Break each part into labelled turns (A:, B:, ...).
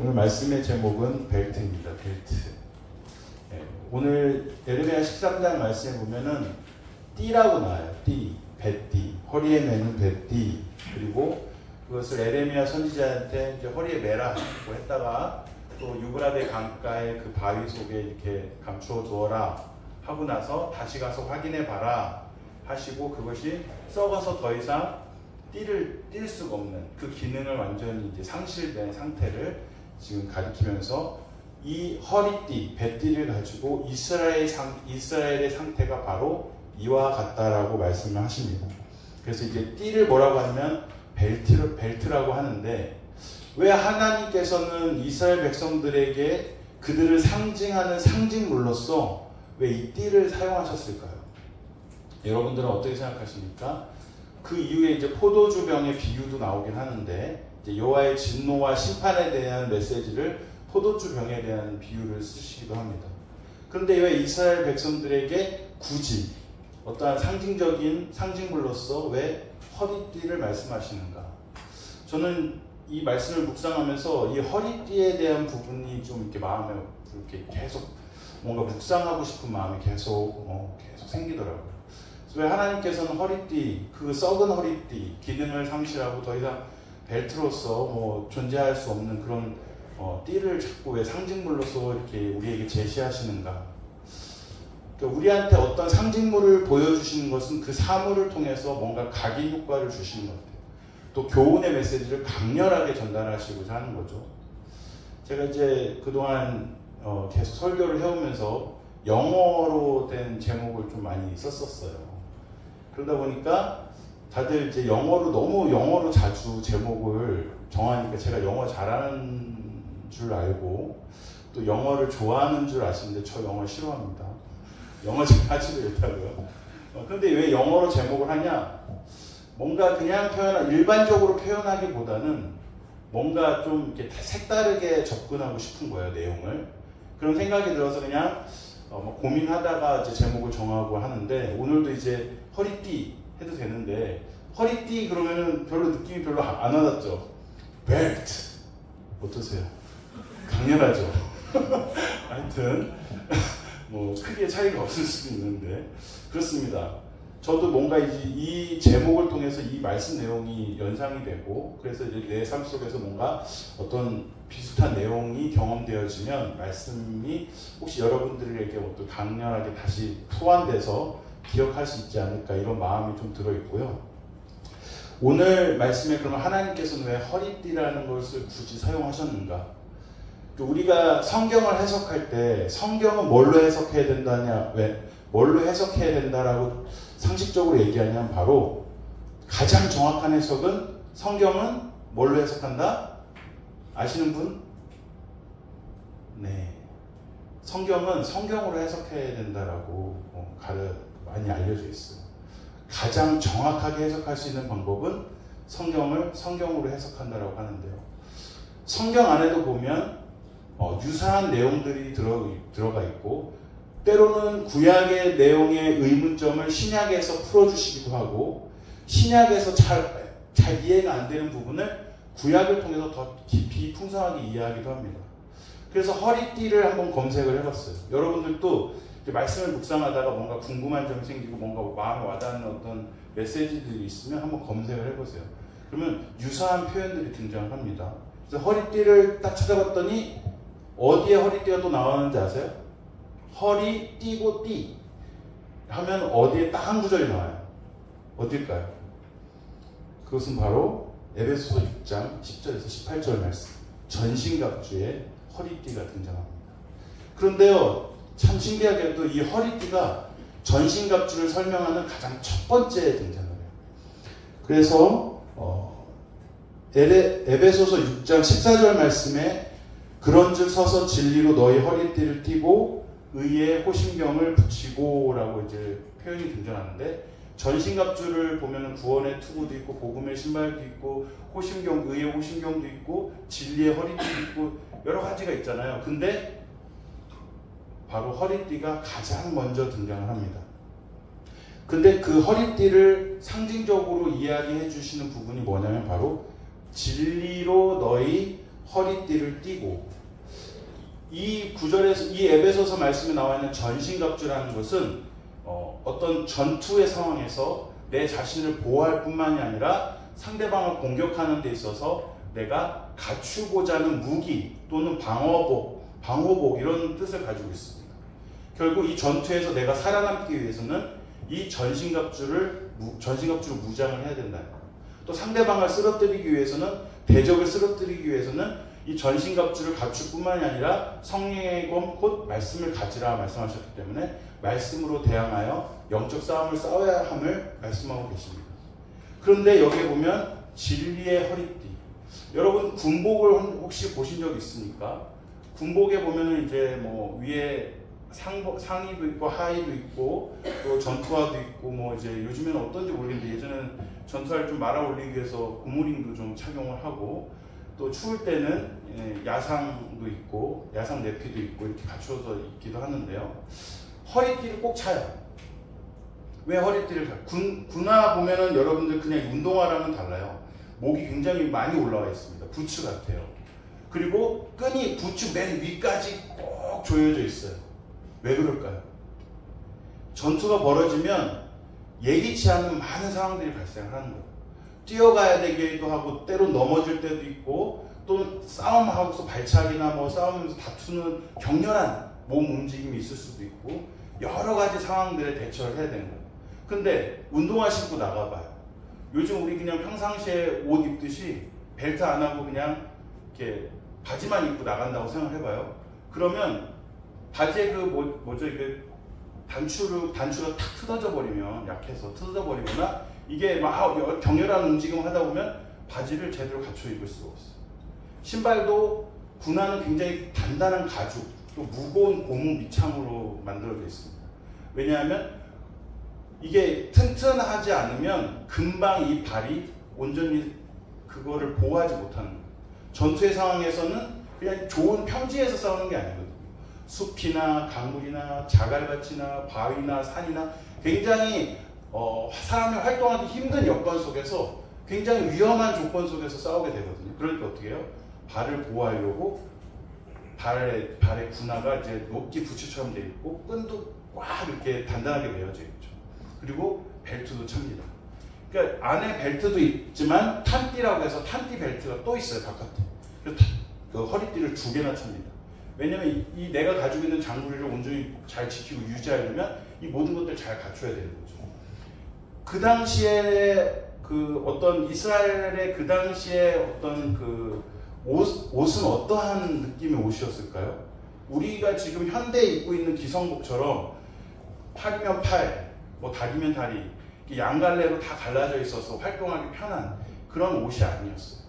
A: 오늘 말씀의 제목은 벨트입니다. 벨트. 네, 오늘 예레미야 13장 말씀에 보면은 띠라고 나와요. 띠, 뱃띠, 허리에 매는 뱃띠. 그리고 그것을 예레미야 선지자한테 이제 허리에 매라고 했다가 또 유브라데 강가의 그 바위 속에 이렇게 감추어 두어라 하고 나서 다시 가서 확인해 봐라 하시고 그것이 썩어서 더 이상 뛸 수가 없는 그 기능을 완전히 이제 상실된 상태를 지금 가리키면서 이 허리띠, 뱃띠를 가지고 이스라엘의 상태가 바로 이와 같다라고 말씀을 하십니다. 그래서 이제 띠를 뭐라고 하면 벨트라고 하는데 왜 하나님께서는 이스라엘 백성들에게 그들을 상징하는 상징물로서 왜 이 띠를 사용하셨을까요? 여러분들은 어떻게 생각하십니까? 그 이후에 이제 포도주병의 비유도 나오긴 하는데 이제 여호와의 진노와 심판에 대한 메시지를 포도주병에 대한 비유를 쓰시기도 합니다. 그런데 왜 이스라엘 백성들에게 굳이 어떠한 상징적인 상징물로서 왜 허리띠를 말씀하시는가? 저는 이 말씀을 묵상하면서 이 허리띠에 대한 부분이 좀 이렇게 마음에 이렇게 계속 뭔가 묵상하고 싶은 마음이 계속 생기더라고요. 왜 하나님께서는 허리띠, 그 썩은 허리띠, 기능을 상실하고 더 이상 벨트로서 존재할 수 없는 그런 띠를 자꾸 왜 상징물로서 이렇게 우리에게 제시하시는가? 그러니까 우리한테 어떤 상징물을 보여주시는 것은 그 사물을 통해서 뭔가 각인 효과를 주시는 것 같아요. 또 교훈의 메시지를 강렬하게 전달하시고자 하는 거죠. 제가 이제 그동안 계속 설교를 해오면서 영어로 된 제목을 좀 많이 썼었어요. 그러다 보니까 다들 이제 너무 영어로 자주 제목을 정하니까 제가 영어 잘하는 줄 알고 또 영어를 좋아하는 줄 아시는데 저 영어 싫어합니다. 영어 잘하지도 못하고요. 그런데 왜 영어로 제목을 하냐? 뭔가 그냥 일반적으로 표현하기보다는 뭔가 좀 이렇게 색다르게 접근하고 싶은 거예요, 내용을. 그런 생각이 들어서 그냥 고민하다가 이제 제목을 정하고 하는데 오늘도 이제 허리띠 해도 되는데 허리띠 그러면은 느낌이 별로 안 와닿죠. 벨트 어떠세요? 강렬하죠. 하여튼 크게 차이가 없을 수도 있는데 그렇습니다. 저도 뭔가 이 제목을 통해서 이 말씀 내용이 연상이 되고 그래서 이제 내 삶 속에서 뭔가 어떤 비슷한 내용이 경험되어지면 말씀이 혹시 여러분들에게 또 강렬하게 다시 소환돼서 기억할 수 있지 않을까 이런 마음이 좀 들어있고요. 오늘 말씀에 그러면 하나님께서는 왜 허리띠라는 것을 굳이 사용하셨는가? 우리가 성경을 해석할 때 성경은 뭘로 해석해야 된다냐? 뭘로 해석해야 된다라고 상식적으로 얘기하냐면 바로 가장 정확한 해석은 성경은 뭘로 해석한다? 아시는 분? 네. 성경은 성경으로 해석해야 된다라고 많이 알려져 있어요. 가장 정확하게 해석할 수 있는 방법은 성경을 성경으로 해석한다라고 하는데요. 성경 안에도 보면 유사한 내용들이 들어가 있고 때로는 구약의 내용의 의문점을 신약에서 풀어주시기도 하고 신약에서 잘 이해가 안 되는 부분을 구약을 통해서 더 깊이 풍성하게 이해하기도 합니다. 그래서 허리띠를 한번 검색을 해봤어요. 여러분들도 말씀을 묵상하다가 뭔가 궁금한 점이 생기고 뭔가 마음에 와닿는 어떤 메시지들이 있으면 한번 검색을 해보세요. 그러면 유사한 표현들이 등장합니다. 그래서 허리띠를 딱 찾아봤더니 어디에 허리띠가 또 나오는지 아세요? 허리 띠고 띠 하면 어디에 딱 한 구절이 나와요. 어딜까요? 그것은 바로 에베소서 6장 10절에서 18절 말씀. 전신갑주에 허리띠가 등장합니다. 그런데요, 참 신기하게도 이 허리띠가 전신갑주를 설명하는 가장 첫 번째 등장을 해요. 그래서 에베소서 6장 14절 말씀에 그런즉 서서 진리로 너희 허리띠를 띠고 의의 호심경을 붙이고 라고 이제 표현이 등장하는데 전신갑주를 보면은 구원의 투구도 있고 복음의 신발도 있고 의의 호심경도 있고 진리의 허리띠도 있고 여러 가지가 있잖아요. 근데 바로 허리띠가 가장 먼저 등장을 합니다. 근데 그 허리띠를 상징적으로 이야기해 주시는 부분이 뭐냐면 바로 진리로 너희 허리띠를 띠고, 이 구절에서, 이 에베소서 말씀에 나와 있는 전신갑주라는 것은 어떤 전투의 상황에서 내 자신을 보호할 뿐만이 아니라 상대방을 공격하는 데 있어서 내가 갖추고자 하는 무기 또는 방호복 이런 뜻을 가지고 있습니다. 결국 이 전투에서 내가 살아남기 위해서는 이 전신갑주를 무장을 해야 된다. 또 상대방을 쓰러뜨리기 위해서는, 대적을 쓰러뜨리기 위해서는 이 전신갑주를 갖출 뿐만이 아니라 성령의 검 곧 말씀을 가지라 말씀하셨기 때문에 말씀으로 대항하여 영적 싸움을 싸워야 함을 말씀하고 계십니다. 그런데 여기에 보면 진리의 허리띠. 여러분 군복을 혹시 보신 적 있습니까? 군복에 보면은 이제 뭐 위에 상의도 있고 하의도 있고 또 전투화도 있고 뭐 이제 요즘에는 어떤지 모르겠는데 예전에는 전투화를 좀 말아 올리기 위해서 고무링도 좀 착용을 하고 또 추울 때는 야상도 있고 야상 내피도 있고 이렇게 갖추어서 입기도 하는데요. 허리띠를 꼭 차요. 왜 허리띠를 차요? 군화 보면은 여러분들 그냥 운동화랑은 달라요. 목이 굉장히 많이 올라와 있습니다. 부츠 같아요. 그리고 끈이 부츠 맨 위까지 꼭 조여져 있어요. 왜 그럴까요? 전투가 벌어지면 예기치 않은 많은 상황들이 발생하는 거예요. 뛰어가야 되기도 하고 때로 넘어질 때도 있고 또 싸움하고서 발차기나 뭐 싸우면서 다투는 격렬한 몸 움직임이 있을 수도 있고 여러 가지 상황들에 대처를 해야 되는 거예요. 근데 운동화 신고 나가봐요. 요즘 우리 그냥 평상시에 옷 입듯이 벨트 안 하고 그냥 이렇게 바지만 입고 나간다고 생각해봐요. 그러면 바지에 뭐죠 이게 단추가 탁 뜯어져 버리면 약해서 뜯어져 버리거나 이게 막 격렬한 움직임을 하다 보면 바지를 제대로 갖춰 입을 수가 없어요. 신발도 군화는 굉장히 단단한 가죽 또 무거운 고무 밑창으로 만들어져 있습니다. 왜냐하면 이게 튼튼하지 않으면 금방 이 발이 온전히 그거를 보호하지 못하는 거예요. 전투의 상황에서는 그냥 좋은 평지에서 싸우는 게 아니거든요. 숲이나 강물이나 자갈밭이나 바위나 산이나 굉장히 사람이 활동하기 힘든 여건 속에서 굉장히 위험한 조건 속에서 싸우게 되거든요. 그러니까 어떻게 해요? 발을 보호하려고 발에 군화가 이제 높게 부츠처럼 되어 있고 끈도 꽉 이렇게 단단하게 매어져 있죠. 그리고 벨트도 찹니다. 그러니까 안에 벨트도 있지만 탄띠라고 해서 탄띠 벨트가 또 있어요. 바깥에. 그래서 그 허리띠를 2개나 찹니다. 왜냐면 이 내가 가지고 있는 장구리를 온전히 잘 지키고 유지하려면 이 모든 것들을 잘 갖춰야 되는 거죠. 그 당시에 그 어떤 이스라엘의 그 당시에 어떤 그 옷은 어떠한 느낌의 옷이었을까요? 우리가 지금 현대에 입고 있는 기성복처럼 팔이면 팔, 뭐 다리면 다리, 양갈래로 다 갈라져 있어서 활동하기 편한 그런 옷이 아니었어요.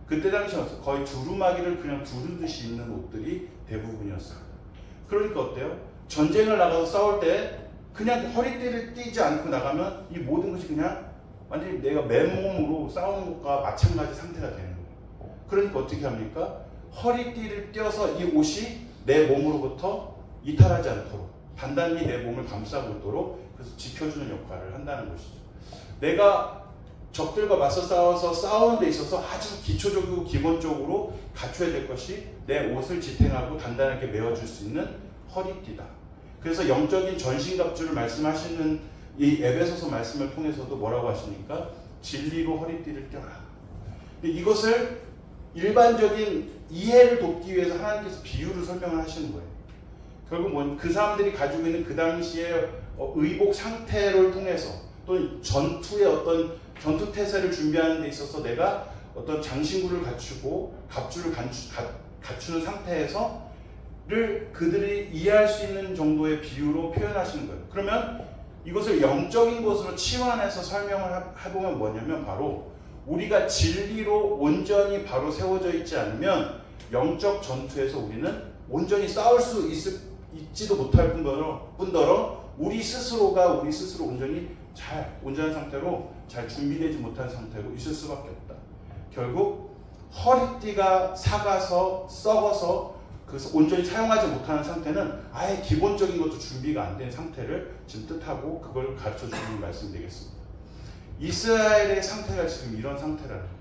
A: 그때 당시였어요. 거의 두루마기를 그냥 두르듯이 입는 옷들이 대부분이었어요. 그러니까 어때요? 전쟁을 나가서 싸울 때 그냥 허리띠를 띠지 않고 나가면 이 모든 것이 그냥 완전히 내가 맨몸으로 싸우는 것과 마찬가지 상태가 되는 거예요. 그러니까 어떻게 합니까? 허리띠를 띄어서 이 옷이 내 몸으로부터 이탈하지 않도록 단단히 내 몸을 감싸고 있도록 그래서 지켜주는 역할을 한다는 것이죠. 내가 적들과 맞서 싸워서 싸우는 데 있어서 아주 기초적이고 기본적으로 갖춰야 될 것이 내 옷을 지탱하고 단단하게 메어줄 수 있는 허리띠다. 그래서 영적인 전신갑주를 말씀하시는 이 에베소서 말씀을 통해서도 뭐라고 하시니까 진리로 허리띠를 껴라. 이것을 일반적인 이해를 돕기 위해서 하나님께서 비유를 설명을 하시는 거예요. 결국 그 사람들이 가지고 있는 그 당시의 의복 상태를 통해서 또 전투의 어떤 전투 태세를 준비하는 데 있어서 내가 어떤 장신구를 갖추고 갑주를 갖추는 상태에서를 그들이 이해할 수 있는 정도의 비유로 표현하시는 거예요. 그러면 이것을 영적인 것으로 치환해서 설명을 해보면 뭐냐면 바로 우리가 진리로 온전히 바로 세워져 있지 않으면 영적 전투에서 우리는 온전히 싸울 수 있지도 못할 뿐더러 우리 스스로 온전히 온전한 상태로 잘 준비되지 못한 상태로 있을 수밖에 없다. 결국 허리띠가 삭아서 썩어서 그래서 온전히 사용하지 못하는 상태는 아예 기본적인 것도 준비가 안 된 상태를 지금 뜻하고 그걸 가르쳐 주는 말씀 되겠습니다. 이스라엘의 상태가 지금 이런 상태라는 거예요.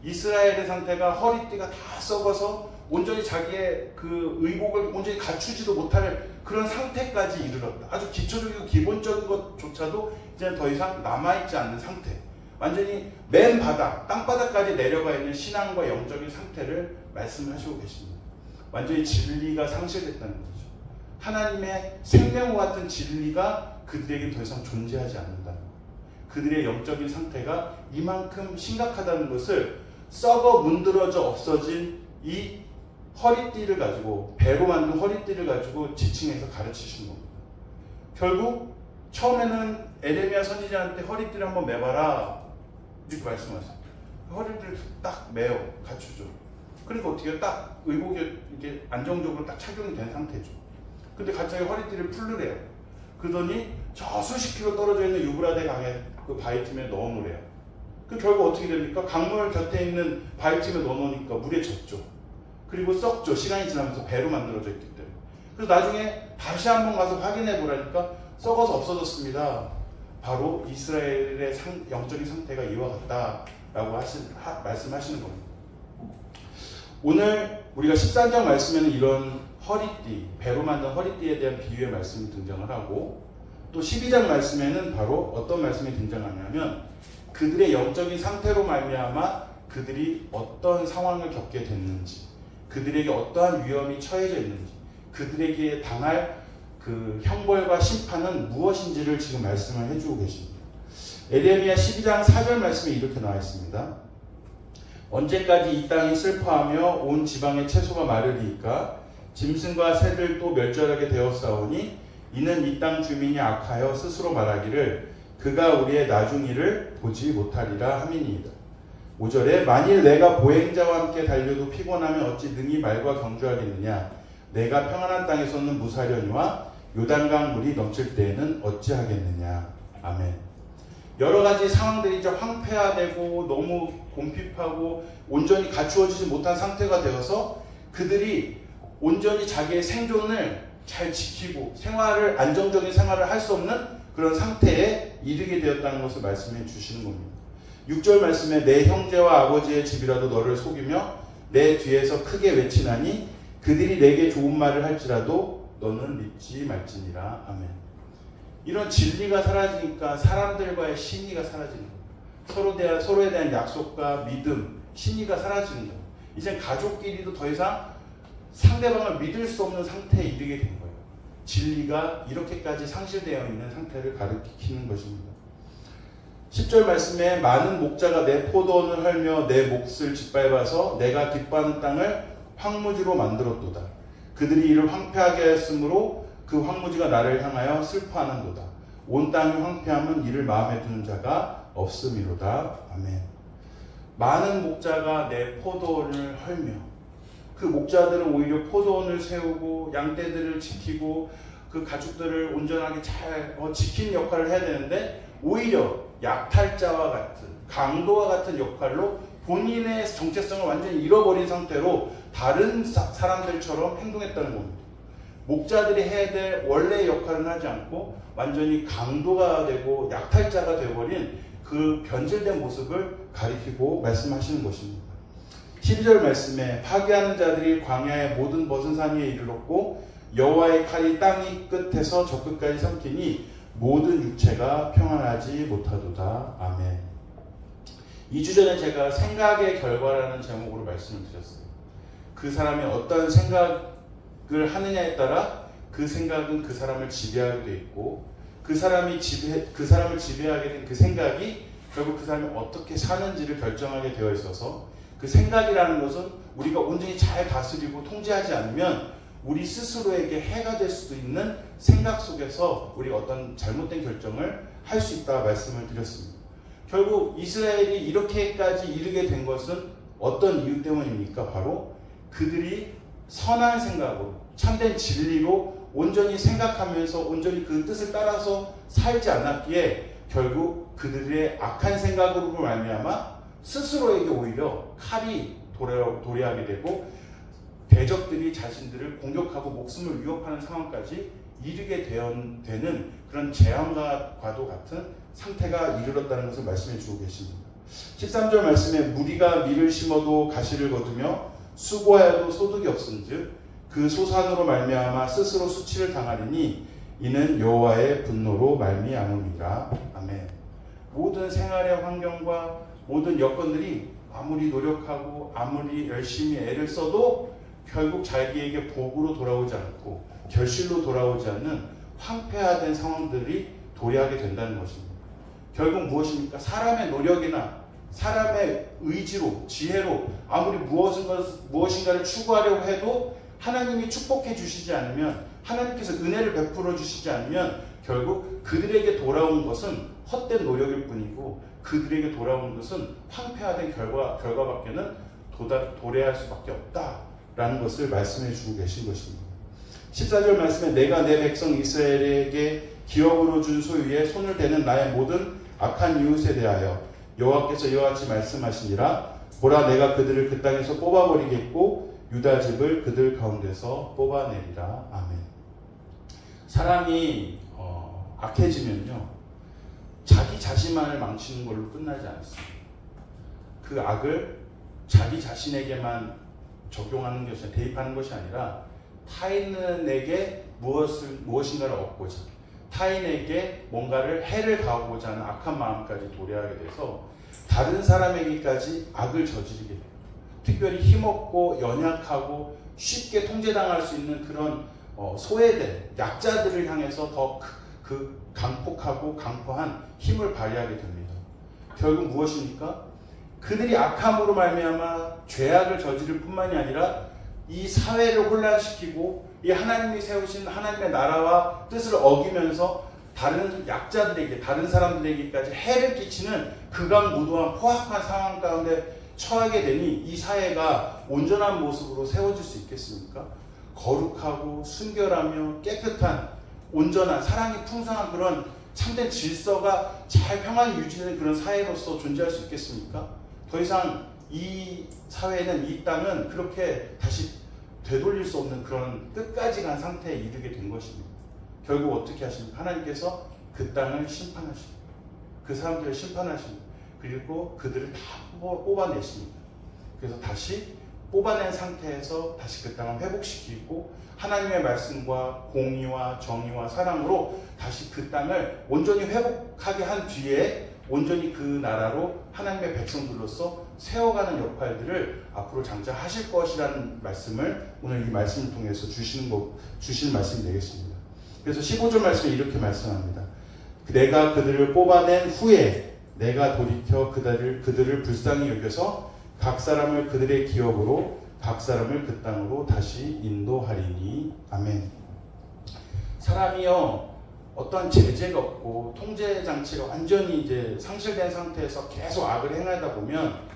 A: 이스라엘의 상태가 허리띠가 다 썩어서 온전히 자기의 그 의복을 온전히 갖추지도 못할 그런 상태까지 이르렀다. 아주 기초적이고 기본적인 것조차도 이제 더 이상 남아있지 않는 상태. 완전히 맨 바닥, 땅바닥까지 내려가 있는 신앙과 영적인 상태를 말씀하시고 계십니다. 완전히 진리가 상실됐다는 거죠. 하나님의 생명과 같은 진리가 그들에게 더 이상 존재하지 않는다는 거예요. 그들의 영적인 상태가 이만큼 심각하다는 것을 썩어 문드러져 없어진 이 허리띠를 가지고, 배로 만든 허리띠를 가지고 지칭해서 가르치시는 겁니다. 결국 처음에는 에레미야 선지자한테 허리띠를 한번 매봐라 이렇게 말씀하세요. 허리띠를 딱 매어 갖추죠. 그러니까 어떻게 해요? 딱 의복이 이게 안정적으로 딱 착용이 된 상태죠. 근데 갑자기 허리띠를 풀르래요. 그러더니 저 수십 킬로 떨어져 있는 유브라데 강에 그 바위 틈에 넣어놓으래요. 그 결국 어떻게 됩니까? 강물 곁에 있는 바위 틈에 넣어놓으니까 물에 젖죠. 그리고 썩죠. 시간이 지나면서 배로 만들어져 있기 때문에. 그래서 나중에 다시 한번 가서 확인해 보라니까 썩어서 없어졌습니다. 바로 이스라엘의 영적인 상태가 이와 같다라고 말씀하시는 겁니다. 오늘 우리가 13장 말씀에는 이런 허리띠, 배로 만든 허리띠에 대한 비유의 말씀이 등장을 하고, 또 12장 말씀에는 바로 어떤 말씀이 등장하냐면 그들의 영적인 상태로 말미암아 그들이 어떤 상황을 겪게 됐는지, 그들에게 어떠한 위험이 처해져 있는지, 그들에게 당할 그 형벌과 심판은 무엇인지를 지금 말씀을 해주고 계십니다. 에레미야 12장 4절 말씀에 이렇게 나와 있습니다. 언제까지 이 땅이 슬퍼하며 온 지방의 채소가 마르리이까? 짐승과 새들도 멸절하게 되었사오니 이는 이 땅 주민이 악하여 스스로 말하기를 그가 우리의 나중일을 보지 못하리라 함이니이다. 5절에 만일 내가 보행자와 함께 달려도 피곤하면 어찌 능히 말과 경주하겠느냐? 내가 평안한 땅에서는 무사려니와 요단강 물이 넘칠 때에는 어찌하겠느냐? 아멘. 여러 가지 상황들이 이제 황폐화되고 너무 곰핍하고 온전히 갖추어지지 못한 상태가 되어서 그들이 온전히 자기의 생존을 잘 지키고 안정적인 생활을 할 수 없는 그런 상태에 이르게 되었다는 것을 말씀해 주시는 겁니다. 6절 말씀에 내 형제와 아버지의 집이라도 너를 속이며 내 뒤에서 크게 외치나니 그들이 내게 좋은 말을 할지라도 너는 믿지 말지니라. 아멘. 이런 진리가 사라지니까 사람들과의 신의가 사라지는 거예요. 서로에 대한 약속과 믿음, 신의가 사라지는 거예요. 이제 가족끼리도 더 이상 상대방을 믿을 수 없는 상태에 이르게 된 거예요. 진리가 이렇게까지 상실되어 있는 상태를 가리키는 것입니다. 10절 말씀에 많은 목자가 내 포도원을 헐며 내 몫을 짓밟아서 내가 기뻐하는 땅을 황무지로 만들었도다. 그들이 이를 황폐하게 하였으므로 그 황무지가 나를 향하여 슬퍼하는도다. 온 땅이 황폐함은 이를 마음에 두는 자가 없음이로다. 아멘. 많은 목자가 내 포도원을 헐며, 그 목자들은 오히려 포도원을 세우고 양떼들을 지키고 그 가축들을 온전하게 잘 지키는 역할을 해야 되는데 오히려 약탈자와 같은, 강도와 같은 역할로 본인의 정체성을 완전히 잃어버린 상태로 다른 사람들처럼 행동했다는 겁니다. 목자들이 해야 될 원래의 역할은 하지 않고 완전히 강도가 되고 약탈자가 되어버린 그 변질된 모습을 가리키고 말씀하시는 것입니다. 12절 말씀에 파괴하는 자들이 광야의 모든 벗은 산 위에 이르렀고 여호와의 칼이 땅이 끝에서 저 끝까지 삼키니 모든 육체가 평안하지 못하도다. 아멘. 2주 전에 제가 생각의 결과라는 제목으로 말씀을 드렸어요. 그 사람이 어떤 생각을 하느냐에 따라 그 생각은 그 사람을 지배하게 돼 있고 그 사람을 지배하게 된 그 생각이 결국 그 사람이 어떻게 사는지를 결정하게 되어 있어서 그 생각이라는 것은 우리가 온전히 잘 다스리고 통제하지 않으면 우리 스스로에게 해가 될 수도 있는 생각 속에서 우리가 어떤 잘못된 결정을 할 수 있다 말씀을 드렸습니다. 결국 이스라엘이 이렇게까지 이르게 된 것은 어떤 이유 때문입니까? 바로 그들이 선한 생각으로 참된 진리로 온전히 생각하면서 온전히 그 뜻을 따라서 살지 않았기에 결국 그들의 악한 생각으로 말미암아 스스로에게 오히려 칼이 도래하게 되고 대적들이 자신들을 공격하고 목숨을 위협하는 상황까지 이르게 되는 그런 재앙과도 같은 상태가 이르렀다는 것을 말씀해 주고 계십니다. 13절 말씀에 무리가 밀을 심어도 가시를 거두며 수고하여도 소득이 없은즉 그 소산으로 말미암아 스스로 수치를 당하리니 이는 여호와의 분노로 말미암음이라. 아멘. 모든 생활의 환경과 모든 여건들이 아무리 노력하고 아무리 열심히 애를 써도 결국 자기에게 복으로 돌아오지 않고 결실로 돌아오지 않는 황폐화된 상황들이 도래하게 된다는 것입니다. 결국 무엇입니까? 사람의 노력이나 사람의 의지로, 지혜로 아무리 무엇인가를 추구하려고 해도 하나님이 축복해 주시지 않으면, 하나님께서 은혜를 베풀어 주시지 않으면 결국 그들에게 돌아온 것은 헛된 노력일 뿐이고 그들에게 돌아온 것은 황폐화된 결과밖에는 도래할 수밖에 없다라는 것을 말씀해 주고 계신 것입니다. 14절 말씀에 내가 내 백성 이스라엘에게 기업으로 준 소유에 손을 대는 나의 모든 악한 이웃에 대하여 여호와께서 이와 같이 말씀하시니라. 보라, 내가 그들을 그 땅에서 뽑아버리겠고 유다 집을 그들 가운데서 뽑아내리라. 아멘. 사람이 악해지면요, 자기 자신만을 망치는 걸로 끝나지 않습니다. 그 악을 자기 자신에게만 적용하는 것이, 대입하는 것이 아니라 타인에게 무엇인가를 얻고자, 타인에게 뭔가를 해를 가하고자 하는 악한 마음까지 도래하게 돼서 다른 사람에게까지 악을 저지르게 돼요. 특별히 힘없고 연약하고 쉽게 통제당할 수 있는 그런 소외된 약자들을 향해서 더 강폭하고 강포한 힘을 발휘하게 됩니다. 결국 무엇입니까? 그들이 악함으로 말미암아 죄악을 저지를 뿐만이 아니라 이 사회를 혼란시키고 이 하나님이 세우신 하나님의 나라와 뜻을 어기면서 다른 약자들에게, 다른 사람들에게까지 해를 끼치는 극악무도한 포악한 상황 가운데 처하게 되니 이 사회가 온전한 모습으로 세워질 수 있겠습니까? 거룩하고 순결하며 깨끗한, 온전한, 사랑이 풍성한 그런 참된 질서가 잘 평안히 유지되는 그런 사회로서 존재할 수 있겠습니까? 더 이상 이 사회는, 이 땅은 그렇게 다시 되돌릴 수 없는 그런 끝까지 간 상태에 이르게 된 것입니다. 결국 어떻게 하십니까? 하나님께서 그 땅을 심판하십니다. 그 사람들을 심판하십니다. 그리고 그들을 다 뽑아내십니다. 그래서 다시 뽑아낸 상태에서 다시 그 땅을 회복시키고 하나님의 말씀과 공의와 정의와 사랑으로 다시 그 땅을 온전히 회복하게 한 뒤에 온전히 그 나라로 하나님의 백성들로서 세워가는 역할들을 앞으로 장차 하실 것이라는 말씀을 오늘 이 말씀을 통해서 주시는 말씀이 되겠습니다. 그래서 15절 말씀에 이렇게 말씀합니다. 내가 그들을 뽑아낸 후에 내가 돌이켜 그들을 불쌍히 여겨서 각 사람을 그들의 기업으로 각 사람을 그 땅으로 다시 인도하리니. 아멘. 사람이요, 어떠한 제재가 없고 통제 장치가 완전히 이제 상실된 상태에서 계속 악을 행하다 보면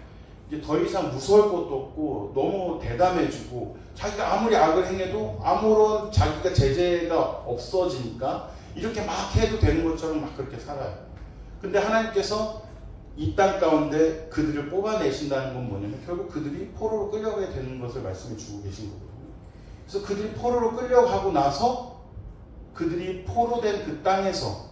A: 이제 더 이상 무서울 것도 없고 너무 대담해지고 자기가 아무리 악을 행해도 아무런 자기가 제재가 없어지니까 이렇게 막 해도 되는 것처럼 막 그렇게 살아요. 근데 하나님께서 이 땅 가운데 그들을 뽑아내신다는 건 뭐냐면 결국 그들이 포로로 끌려가게 되는 것을 말씀해 주고 계신 거거든요. 그래서 그들이 포로로 끌려가고 나서 그들이 포로된 그 땅에서,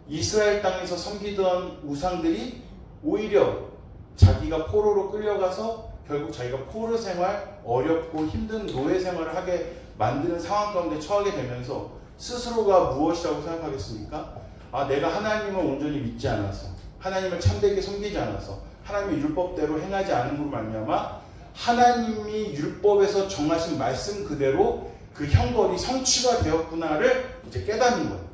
A: 이스라엘 땅에서 섬기던 우상들이 오히려 자기가 포로로 끌려가서 결국 자기가 포로 생활, 어렵고 힘든 노예 생활을 하게 만드는 상황 가운데 처하게 되면서 스스로가 무엇이라고 생각하겠습니까? 아, 내가 하나님을 온전히 믿지 않아서, 하나님을 참되게 섬기지 않아서, 하나님의 율법대로 행하지 않음으로 말미암아 하나님이 율법에서 정하신 말씀 그대로 그 형벌이 성취가 되었구나를 이제 깨닫는 거예요.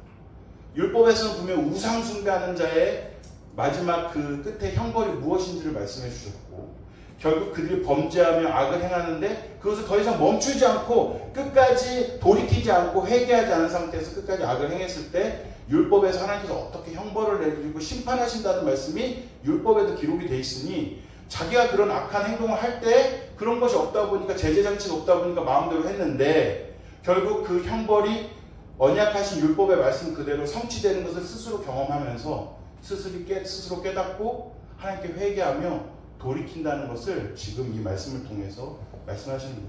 A: 율법에서는 분명 우상 숭배하는 자의 마지막 그 끝에 형벌이 무엇인지를 말씀해 주셨고, 결국 그들이 범죄하며 악을 행하는데 그것을 더 이상 멈추지 않고 끝까지 돌이키지 않고 회개하지 않은 상태에서 끝까지 악을 행했을 때 율법에서 하나님께서 어떻게 형벌을 내리고 심판하신다는 말씀이 율법에도 기록이 돼 있으니 자기가 그런 악한 행동을 할 때 그런 것이 없다 보니까, 제재장치가 없다 보니까 마음대로 했는데 결국 그 형벌이 언약하신 율법의 말씀 그대로 성취되는 것을 스스로 경험하면서 스스로 깨닫고 하나님께 회개하며 돌이킨다는 것을 지금 이 말씀을 통해서 말씀하시는 거예요.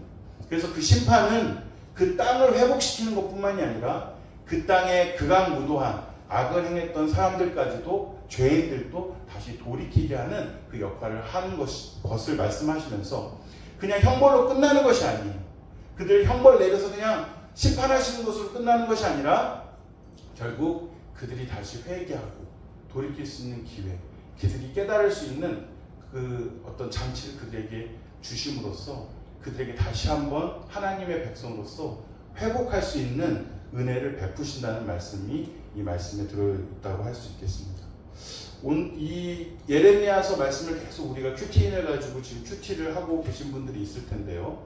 A: 그래서 그 심판은 그 땅을 회복시키는 것뿐만이 아니라 그 땅에 극악무도한 악을 행했던 사람들까지도 죄인들도 다시 돌이키게 하는 그 역할을 하는 것을 말씀하시면서 그냥 형벌로 끝나는 것이 아니에요. 그들 형벌 내려서 그냥 심판하시는 것으로 끝나는 것이 아니라 결국 그들이 다시 회개하고 돌이킬 수 있는 기회, 그들이 깨달을 수 있는 그 어떤 장치를 그들에게 주심으로써 그들에게 다시 한번 하나님의 백성으로서 회복할 수 있는 은혜를 베푸신다는 말씀이 이 말씀에 들어있다고 할 수 있겠습니다. 이 예레미야서 말씀을 계속 우리가 큐티인을 가지고 지금 큐티를 하고 계신 분들이 있을 텐데요.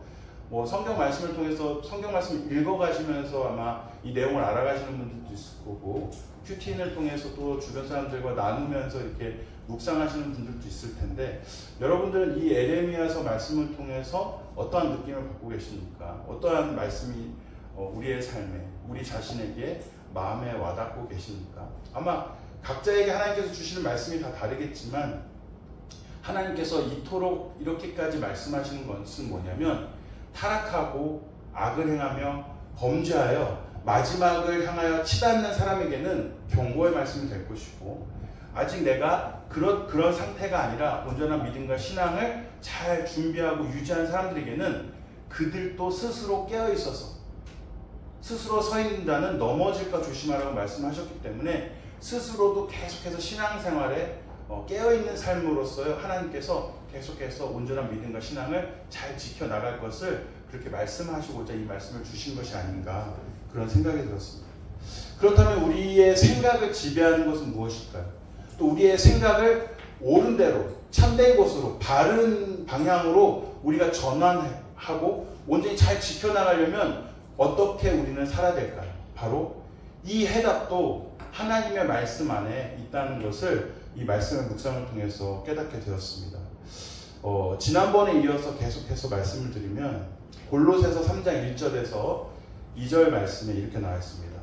A: 뭐 성경 말씀을 통해서 성경 말씀을 읽어가시면서 아마 이 내용을 알아가시는 분들도 있을 거고, 큐티인을 통해서 또 주변 사람들과 나누면서 이렇게 묵상하시는 분들도 있을 텐데, 여러분들은 이 예레미야서 말씀을 통해서 어떠한 느낌을 받고 계십니까? 어떠한 말씀이 우리의 삶에, 우리 자신에게 마음에 와닿고 계십니까? 아마 각자에게 하나님께서 주시는 말씀이 다 다르겠지만, 하나님께서 이토록 이렇게까지 말씀하시는 것은 뭐냐면, 타락하고 악을 행하며 범죄하여 마지막을 향하여 치닫는 사람에게는 경고의 말씀이 될 것이고, 아직 내가 그런 상태가 아니라 온전한 믿음과 신앙을 잘 준비하고 유지한 사람들에게는 그들도 스스로 깨어있어서 스스로 서 있는 자는 넘어질까 조심하라고 말씀하셨기 때문에 스스로도 계속해서 신앙생활에 깨어있는 삶으로서 하나님께서 계속해서 온전한 믿음과 신앙을 잘 지켜나갈 것을 그렇게 말씀하시고자 이 말씀을 주신 것이 아닌가, 그런 생각이 들었습니다. 그렇다면 우리의 생각을 지배하는 것은 무엇일까요? 또 우리의 생각을 옳은 대로 참된 곳으로 바른 방향으로 우리가 전환하고 온전히 잘 지켜나가려면 어떻게 우리는 살아야 될까요? 바로 이 해답도 하나님의 말씀 안에 있다는 것을 이 말씀의 묵상을 통해서 깨닫게 되었습니다. 지난번에 이어서 계속해서 말씀을 드리면 골로새서 3장 1절에서 2절 말씀에 이렇게 나와 있습니다.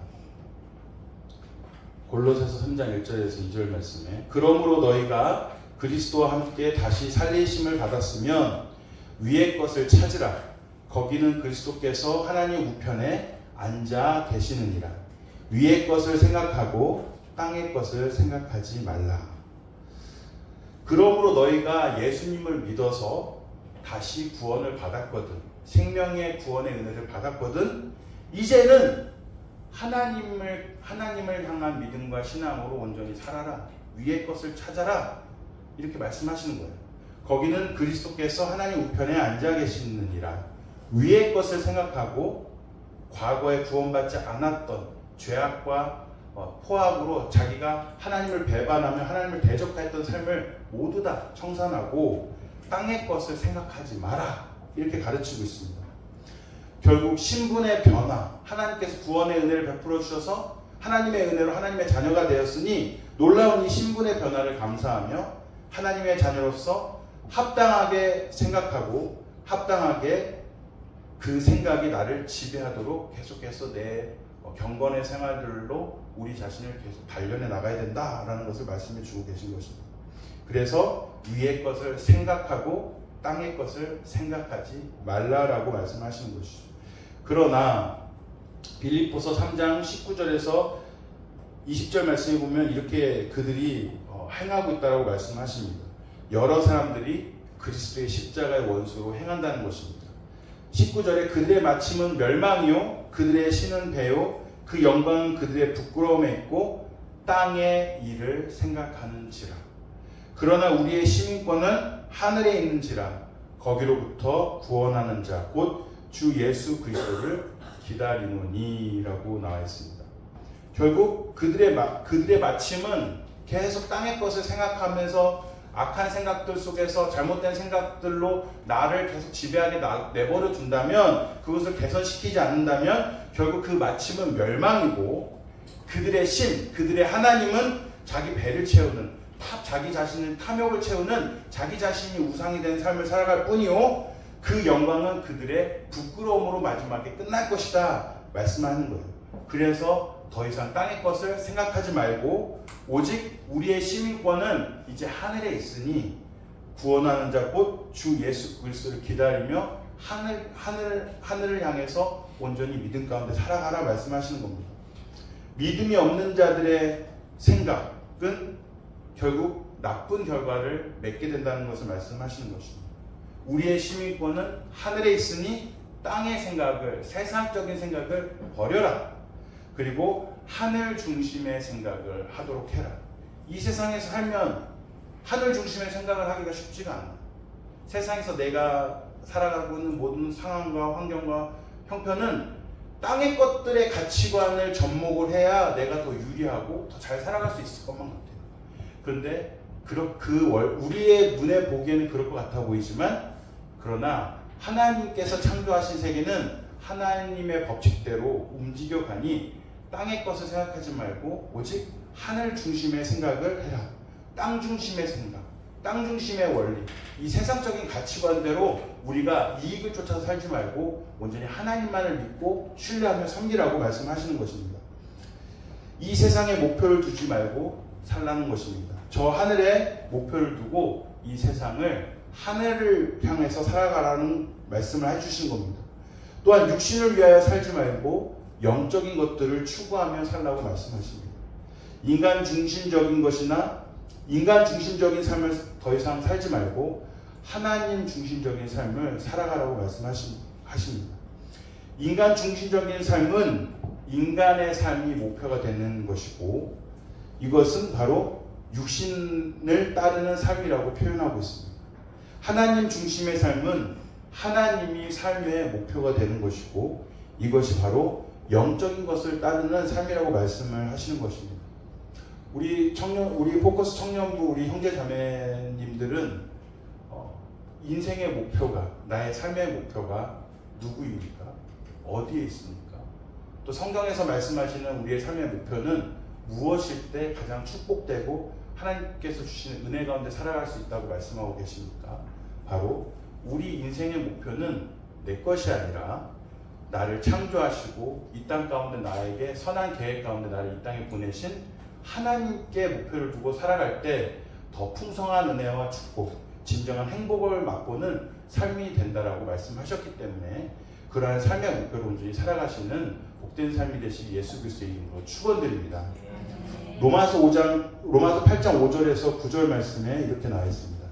A: 골로새서 3장 1절에서 2절 말씀에, 그러므로 너희가 그리스도와 함께 다시 살리심을 받았으면 위의 것을 찾으라. 거기는 그리스도께서 하나님 우편에 앉아 계시느니라. 위의 것을 생각하고 땅의 것을 생각하지 말라. 그러므로 너희가 예수님을 믿어서 다시 구원을 받았거든, 생명의 구원의 은혜를 받았거든, 이제는 하나님을 향한 믿음과 신앙으로 온전히 살아라. 위의 것을 찾아라. 이렇게 말씀하시는 거예요. 거기는 그리스도께서 하나님 우편에 앉아 계시느니라. 위의 것을 생각하고 과거에 구원받지 않았던 죄악과 포악으로 자기가 하나님을 배반하며 하나님을 대적하였던 삶을 모두 다 청산하고 땅의 것을 생각하지 마라. 이렇게 가르치고 있습니다. 결국 신분의 변화, 하나님께서 구원의 은혜를 베풀어 주셔서 하나님의 은혜로 하나님의 자녀가 되었으니 놀라운 이 신분의 변화를 감사하며 하나님의 자녀로서 합당하게 생각하고 합당하게 그 생각이 나를 지배하도록 계속해서 내 경건의 생활들로 우리 자신을 계속 단련해 나가야 된다라는 것을 말씀해 주고 계신 것입니다. 그래서 위의 것을 생각하고 땅의 것을 생각하지 말라라고 말씀하시는 것이죠. 그러나 빌립보서 3장 19절에서 20절 말씀에 보면 이렇게 그들이 행하고 있다고 말씀하십니다. 여러 사람들이 그리스도의 십자가의 원수로 행한다는 것입니다. 19절에 그들의 마침은 멸망이요 그들의 신은 배요 그 영광은 그들의 부끄러움에 있고 땅의 일을 생각하는지라. 그러나 우리의 시민권은 하늘에 있는지라. 거기로부터 구원하는 자 곧 주 예수 그리스도를 기다리노니라고 나와 있습니다. 결국 그들의 마침은 계속 땅의 것을 생각하면서 악한 생각들 속에서 잘못된 생각들로 나를 계속 지배하게 내버려 둔다면, 그것을 개선시키지 않는다면 결국 그 마침은 멸망이고, 그들의 신, 그들의 하나님은 자기 배를 채우는, 자기 자신을 탐욕을 채우는 자기 자신이 우상이 된 삶을 살아갈 뿐이요 그 영광은 그들의 부끄러움으로 마지막에 끝날 것이다 말씀하는 거예요. 그래서 더 이상 땅의 것을 생각하지 말고 오직 우리의 시민권은 이제 하늘에 있으니 구원하는 자 곧 주 예수 그리스도를 기다리며 하늘을 향해서 온전히 믿음 가운데 살아가라 말씀하시는 겁니다. 믿음이 없는 자들의 생각은 결국 나쁜 결과를 맺게 된다는 것을 말씀하시는 것입니다. 우리의 시민권은 하늘에 있으니 땅의 생각을, 세상적인 생각을 버려라. 그리고 하늘 중심의 생각을 하도록 해라. 이 세상에서 살면 하늘 중심의 생각을 하기가 쉽지가 않아. 세상에서 내가 살아가고 있는 모든 상황과 환경과 형편은 땅의 것들의 가치관을 접목을 해야 내가 더 유리하고 더 잘 살아갈 수 있을 것만 같아요. 그런데 우리의 눈에 보기에는 그럴 것 같아 보이지만, 그러나 하나님께서 창조하신 세계는 하나님의 법칙대로 움직여가니 땅의 것을 생각하지 말고 오직 하늘 중심의 생각을 해라. 땅 중심의 생각, 땅 중심의 원리, 이 세상적인 가치관대로 우리가 이익을 쫓아서 살지 말고 온전히 하나님만을 믿고 신뢰하며 섬기라고 말씀하시는 것입니다. 이 세상에 목표를 두지 말고 살라는 것입니다. 저 하늘에 목표를 두고 이 세상을 하늘을 향해서 살아가라는 말씀을 해주신 겁니다. 또한 육신을 위하여 살지 말고 영적인 것들을 추구하며 살라고 말씀하십니다. 인간 중심적인 것이나 인간 중심적인 삶을 더 이상 살지 말고 하나님 중심적인 삶을 살아가라고 말씀하십니다. 인간 중심적인 삶은 인간의 삶이 목표가 되는 것이고, 이것은 바로 육신을 따르는 삶이라고 표현하고 있습니다. 하나님 중심의 삶은 하나님이 삶의 목표가 되는 것이고, 이것이 바로 영적인 것을 따르는 삶이라고 말씀을 하시는 것입니다. 우리 포커스 청년부, 우리 형제 자매님들은 인생의 목표가, 나의 삶의 목표가 누구입니까? 어디에 있습니까? 또 성경에서 말씀하시는 우리의 삶의 목표는 무엇일 때 가장 축복되고 하나님께서 주시는 은혜 가운데 살아갈 수 있다고 말씀하고 계십니까? 바로 우리 인생의 목표는 내 것이 아니라 나를 창조하시고 이 땅 가운데 나에게 선한 계획 가운데 나를 이 땅에 보내신 하나님께 목표를 두고 살아갈 때 더 풍성한 은혜와 축복, 진정한 행복을 맛보는 삶이 된다라고 말씀하셨기 때문에 그러한 삶의 목표로 온전히 살아가시는 복된 삶이 되실 예수 그리스도의 이름으로 축원드립니다. 로마서 8장 5절에서 9절 말씀에 이렇게 나와 있습니다.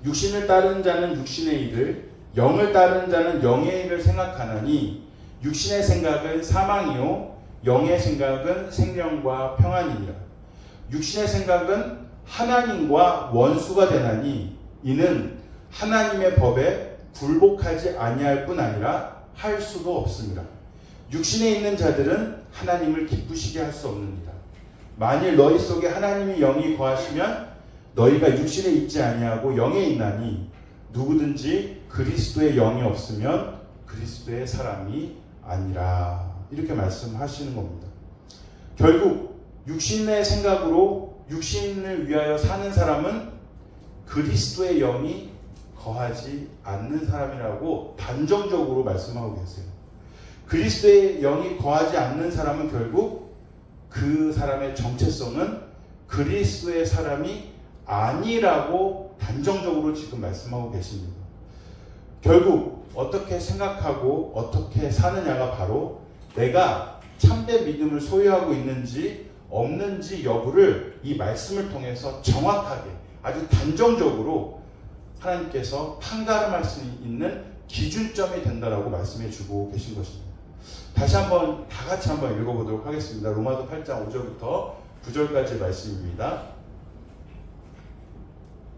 A: 육신을 따르는 자는 육신의 일을, 영을 따르는 자는 영의 일을 생각하나니 육신의 생각은 사망이요 영의 생각은 생명과 평안이니라. 육신의 생각은 하나님과 원수가 되나니 이는 하나님의 법에 굴복하지 아니할 뿐 아니라 할 수도 없습니다. 육신에 있는 자들은 하나님을 기쁘시게 할 수 없느니라. 만일 너희 속에 하나님의 영이 거하시면 너희가 육신에 있지 아니하고 영에 있나니 누구든지 그리스도의 영이 없으면 그리스도의 사람이 아니라. 이렇게 말씀하시는 겁니다. 결국 육신의 생각으로 육신을 위하여 사는 사람은 그리스도의 영이 거하지 않는 사람이라고 단정적으로 말씀하고 계세요. 그리스도의 영이 거하지 않는 사람은 결국 그 사람의 정체성은 그리스도의 사람이 아니라고 단정적으로 지금 말씀하고 계십니다. 결국 어떻게 생각하고 어떻게 사느냐가 바로 내가 참된 믿음을 소유하고 있는지 없는지 여부를 이 말씀을 통해서 정확하게 아주 단정적으로 하나님께서 판가름할 수 있는 기준점이 된다라고 말씀해 주고 계신 것입니다. 다시 한번 다 같이 한번 읽어보도록 하겠습니다. 로마서 8장 5절부터 9절까지 말씀입니다.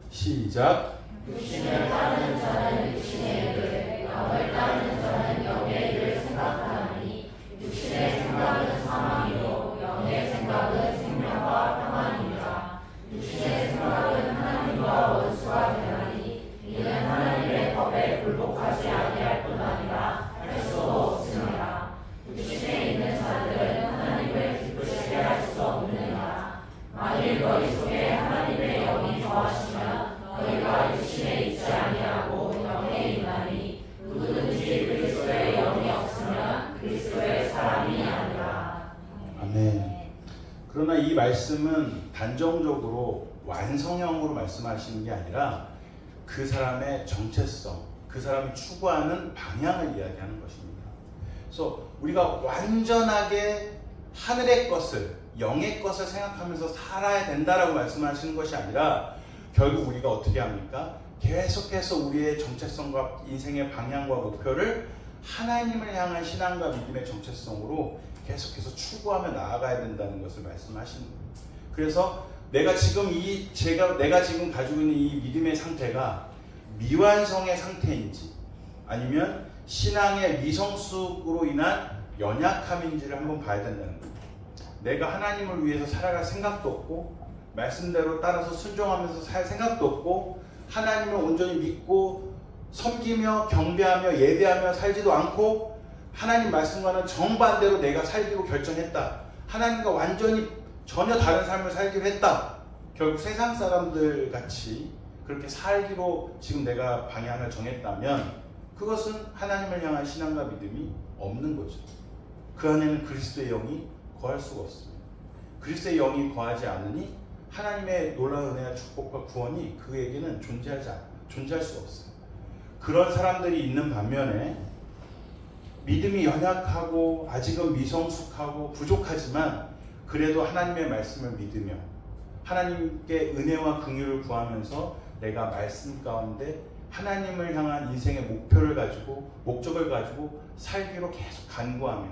A: 시작.
B: 육신을 따르는 자는 육신의 일을, 영을 따르는 자는 영의 일을 생각하나니 육신의 생각은 사망이요 영의 생각은 생명과 평안이니라. 육신의 생각은 하나님과 원수가 되나니 이는 하나님의 법에 굴복하지 아니할 뿐 아니라 할 수도 없으니라. 육신에 있는 자들은 하나님을 기쁘시게 할 수 없느니라. 만일 너희 속에 하나님의 영이 거하시면 너희가 육신에 있지 아니하고 영에 있나니 누구든지 그리스도의 영이 없으면 그리스도의 사람이 아니라.
A: 아멘. 그러나 이 말씀은 단정적으로 완성형으로 말씀하시는 게 아니라 그 사람의 정체성, 그 사람이 추구하는 방향을 이야기하는 것입니다. 그래서 우리가 완전하게 하늘의 것을, 영의 것을 생각하면서 살아야 된다라고 말씀하시는 것이 아니라 결국 우리가 어떻게 합니까? 계속해서 우리의 정체성과 인생의 방향과 목표를 하나님을 향한 신앙과 믿음의 정체성으로 계속해서 추구하며 나아가야 된다는 것을 말씀하시는 거예요. 그래서 내가 지금 가지고 있는 이 믿음의 상태가 미완성의 상태인지 아니면 신앙의 미성숙으로 인한 연약함인지를 한번 봐야 된다는 거예요. 내가 하나님을 위해서 살아갈 생각도 없고 말씀대로 따라서 순종하면서 살 생각도 없고 하나님을 온전히 믿고 섬기며 경배하며 예배하며 살지도 않고 하나님 말씀과는 정반대로 내가 살기로 결정했다. 하나님과 완전히 전혀 다른 삶을 살기로 했다. 결국 세상 사람들 같이 그렇게 살기로 지금 내가 방향을 정했다면 그것은 하나님을 향한 신앙과 믿음이 없는 거죠. 그 안에는 그리스도의 영이 거할 수가 없습니다. 그리스도의 영이 거하지 않으니 하나님의 놀라운 은혜와 축복과 구원이 그에게는 존재할 수가 없어요. 그런 사람들이 있는 반면에 믿음이 연약하고 아직은 미성숙하고 부족하지만 그래도 하나님의 말씀을 믿으며 하나님께 은혜와 긍휼을 구하면서 내가 말씀 가운데 하나님을 향한 인생의 목표를 가지고 목적을 가지고 살기로 계속 간구하며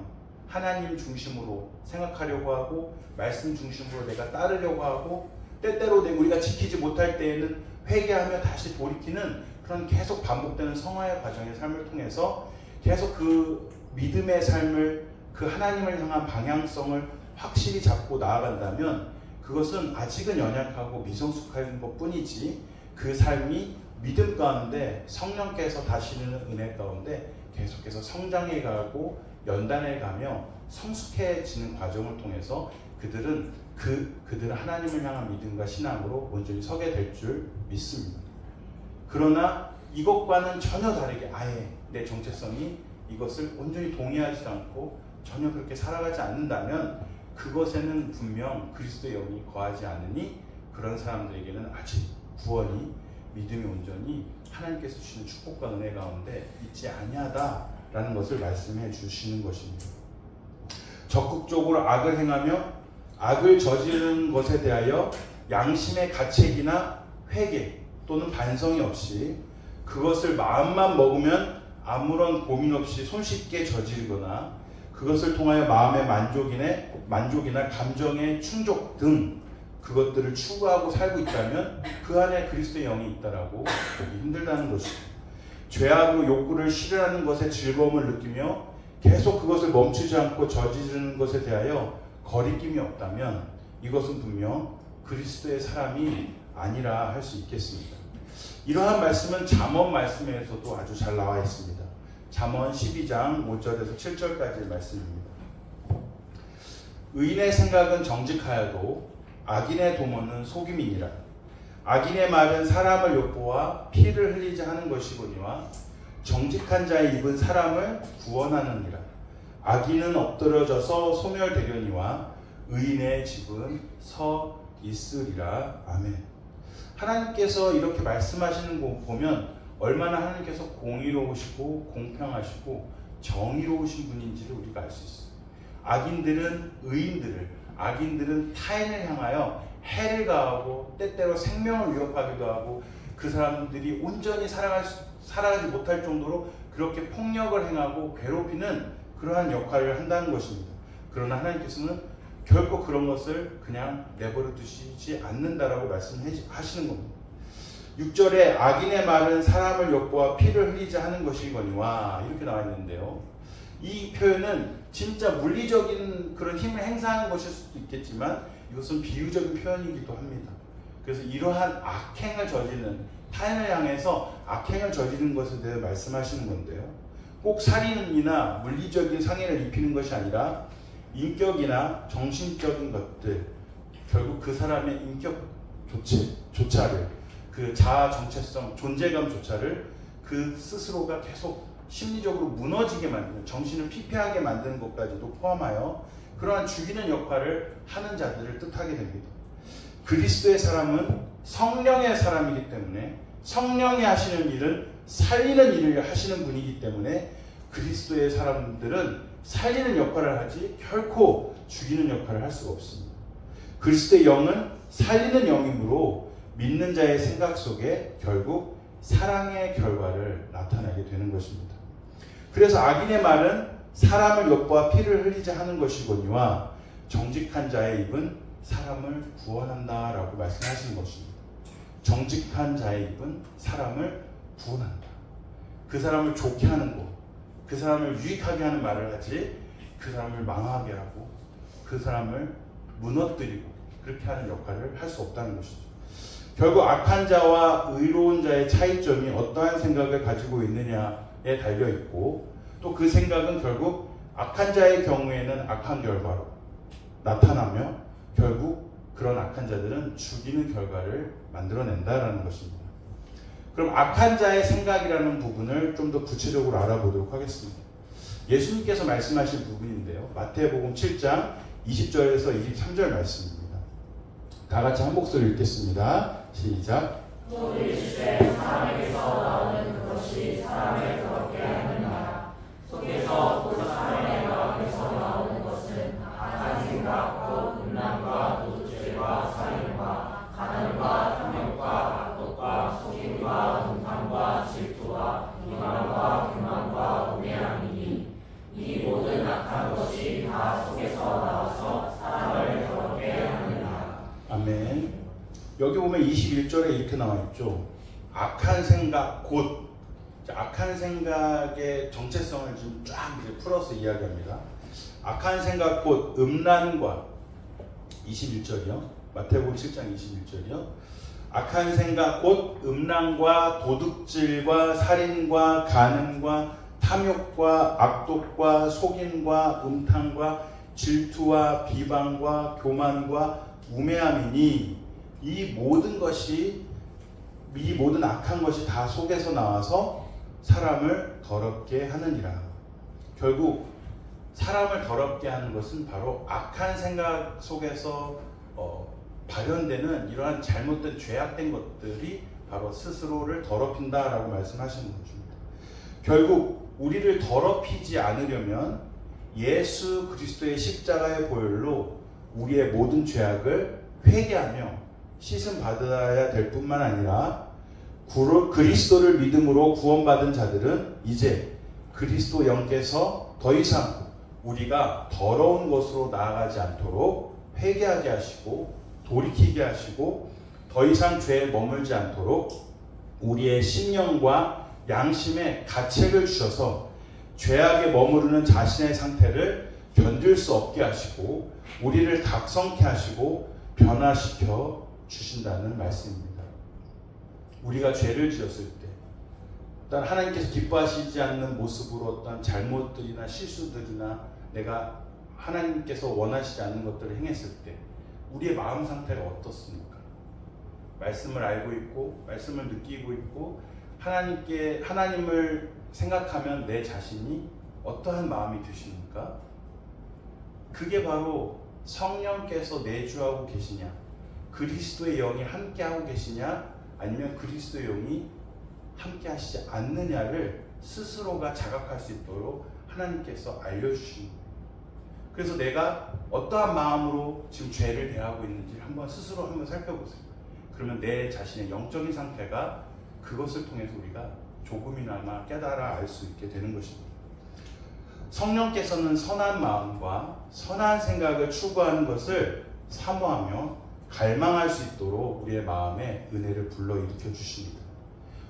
A: 하나님 중심으로 생각하려고 하고 말씀 중심으로 내가 따르려고 하고 때때로 우리가 지키지 못할 때에는 회개하며 다시 돌이키는 그런 계속 반복되는 성화의 과정의 삶을 통해서 계속 그 믿음의 삶을 그 하나님을 향한 방향성을 확실히 잡고 나아간다면 그것은 아직은 연약하고 미성숙한 것뿐이지 그 삶이 믿음 가운데 성령께서 다시는 은혜 가운데 계속해서 성장해 가고 연단해 가며 성숙해지는 과정을 통해서 그들은 하나님을 향한 믿음과 신앙으로 온전히 서게 될 줄 믿습니다. 그러나 이것과는 전혀 다르게 아예 내 정체성이 이것을 온전히 동의하지 않고 전혀 그렇게 살아가지 않는다면 그것에는 분명 그리스도의 영이 거하지 않으니 그런 사람들에게는 아직 구원이 믿음이 온전히 하나님께서 주시는 축복과 은혜 가운데 있지 아니하다라는 것을 말씀해 주시는 것입니다. 적극적으로 악을 행하며 악을 저지르는 것에 대하여 양심의 가책이나 회개 또는 반성이 없이 그것을 마음만 먹으면 아무런 고민 없이 손쉽게 저지르거나 그것을 통하여 마음의 만족이나 감정의 충족 등 그것들을 추구하고 살고 있다면 그 안에 그리스도의 영이 있다라고 보기 힘들다는 것입니다. 죄악으로 욕구를 실현하는 것에 즐거움을 느끼며 계속 그것을 멈추지 않고 저지르는 것에 대하여 거리낌이 없다면 이것은 분명 그리스도의 사람이 아니라 할 수 있겠습니다. 이러한 말씀은 잠언 말씀에서도 아주 잘 나와 있습니다. 잠언 12장 5절에서 7절까지의 말씀입니다. 의인의 생각은 정직하여도 악인의 도모는 속임이니라. 악인의 말은 사람을 욕보아 피를 흘리자 하는 것이거니와 정직한 자의 입은 사람을 구원하느니라. 악인은 엎드러져서 소멸되려니와 의인의 집은 서 있으리라. 아멘. 하나님께서 이렇게 말씀하시는 거 보면 얼마나 하나님께서 공의로우시고 공평하시고 정의로우신 분인지를 우리가 알 수 있어요. 악인들은 타인을 향하여 해를 가하고 때때로 생명을 위협하기도 하고 그 사람들이 온전히 살아가지 못할 정도로 그렇게 폭력을 행하고 괴롭히는 그러한 역할을 한다는 것입니다. 그러나 하나님께서는 결코 그런 것을 그냥 내버려 두시지 않는다라고 말씀하시는 겁니다. 6절에 악인의 말은 사람을 욕보아 피를 흘리자 하는 것이거니와 이렇게 나와 있는데요. 이 표현은 진짜 물리적인 그런 힘을 행사하는 것일 수도 있겠지만 이것은 비유적인 표현이기도 합니다. 그래서 이러한 악행을 저지르는 타인을 향해서 악행을 저지르는 것에 대해 말씀하시는 건데요. 꼭 살인이나 물리적인 상해를 입히는 것이 아니라 인격이나 정신적인 것들, 결국 그 사람의 인격 조차를, 그 자아 정체성, 존재감조차를 그 스스로가 계속 심리적으로 무너지게 만드는, 정신을 피폐하게 만드는 것까지도 포함하여 그러한 죽이는 역할을 하는 자들을 뜻하게 됩니다. 그리스도의 사람은 성령의 사람이기 때문에 성령이 하시는 일은 살리는 일을 하시는 분이기 때문에 그리스도의 사람들은 살리는 역할을 하지 결코 죽이는 역할을 할 수가 없습니다. 그리스도의 영은 살리는 영이므로 믿는 자의 생각 속에 결국 사랑의 결과를 나타내게 되는 것입니다. 그래서 악인의 말은 사람을 엿보아 피를 흘리자 하는 것이거니와 정직한 자의 입은 사람을 구원한다라고 말씀하시는 것입니다. 정직한 자의 입은 사람을 구원한다. 그 사람을 좋게 하는 것, 그 사람을 유익하게 하는 말을 하지 그 사람을 망하게 하고 그 사람을 무너뜨리고 그렇게 하는 역할을 할 수 없다는 것이죠. 결국 악한 자와 의로운 자의 차이점이 어떠한 생각을 가지고 있느냐에 달려 있고, 또 그 생각은 결국 악한 자의 경우에는 악한 결과로 나타나며 결국 그런 악한 자들은 죽이는 결과를 만들어낸다라는 것입니다. 그럼 악한 자의 생각이라는 부분을 좀 더 구체적으로 알아보도록 하겠습니다. 예수님께서 말씀하신 부분인데요. 마태복음 7장 20절에서 23절 말씀입니다. 다 같이 한 목소리 읽겠습니다. 시작.
B: 또 일시에 사람에게서 나오는 그것이 사람을 더럽게 하느니라. 속에서 또 사람의 마음에서 나오는 것은 악한 생각, 곧 음란과 도둑질과 살인과 가난과 탐욕과 악독과 속임과 음탕과 질투와 기만과 교만과 우매함이니 이 모든 악한 것이 다 속에서 나와서 사람을 더럽게 하느니라.
A: 아멘. 여기 보면 21절에 이렇게 나와 있죠. 악한 생각, 곧 악한 생각의 정체성을 좀 쫙 이제 풀어서 이야기합니다. 악한 생각, 곧 음란과 21절이요. 마태복음 7장 21절이요. 악한 생각, 곧 음란과 도둑질과 살인과 간음과 탐욕과 악독과 속임과 음탕과 질투와 비방과 교만과 우매함이니 이 모든 악한 것이 다 속에서 나와서 사람을 더럽게 하느니라. 결국 사람을 더럽게 하는 것은 바로 악한 생각 속에서 발현되는 이러한 잘못된 죄악된 것들이 바로 스스로를 더럽힌다라고 말씀하시는 것입니다. 결국 우리를 더럽히지 않으려면 예수 그리스도의 십자가의 보혈로 우리의 모든 죄악을 회개하며 씻음 받아야 될 뿐만 아니라 그리스도를 믿음으로 구원받은 자들은 이제 그리스도 영께서 더 이상 우리가 더러운 것으로 나아가지 않도록 회개하게 하시고 돌이키게 하시고 더 이상 죄에 머물지 않도록 우리의 심령과 양심에 가책을 주셔서 죄악에 머무르는 자신의 상태를 견딜 수 없게 하시고 우리를 각성케 하시고 변화시켜 주신다는 말씀입니다. 우리가 죄를 지었을 때 어떤 하나님께서 기뻐하시지 않는 모습으로 어떤 잘못들이나 실수들이나 내가 하나님께서 원하시지 않는 것들을 행했을 때 우리의 마음 상태가 어떻습니까? 말씀을 알고 있고 말씀을 느끼고 있고 하나님을 생각하면 내 자신이 어떠한 마음이 드십니까? 그게 바로 성령께서 내주하고 계시냐, 그리스도의 영이 함께하고 계시냐, 아니면 그리스도의 영이 함께하시지 않느냐를 스스로가 자각할 수 있도록 하나님께서 알려주십니다. 그래서 내가 어떠한 마음으로 지금 죄를 대하고 있는지 스스로 한번 살펴보세요. 그러면 내 자신의 영적인 상태가 그것을 통해서 우리가 조금이나마 깨달아 알 수 있게 되는 것입니다. 성령께서는 선한 마음과 선한 생각을 추구하는 것을 사모하며 갈망할 수 있도록 우리의 마음에 은혜를 불러일으켜 주십니다.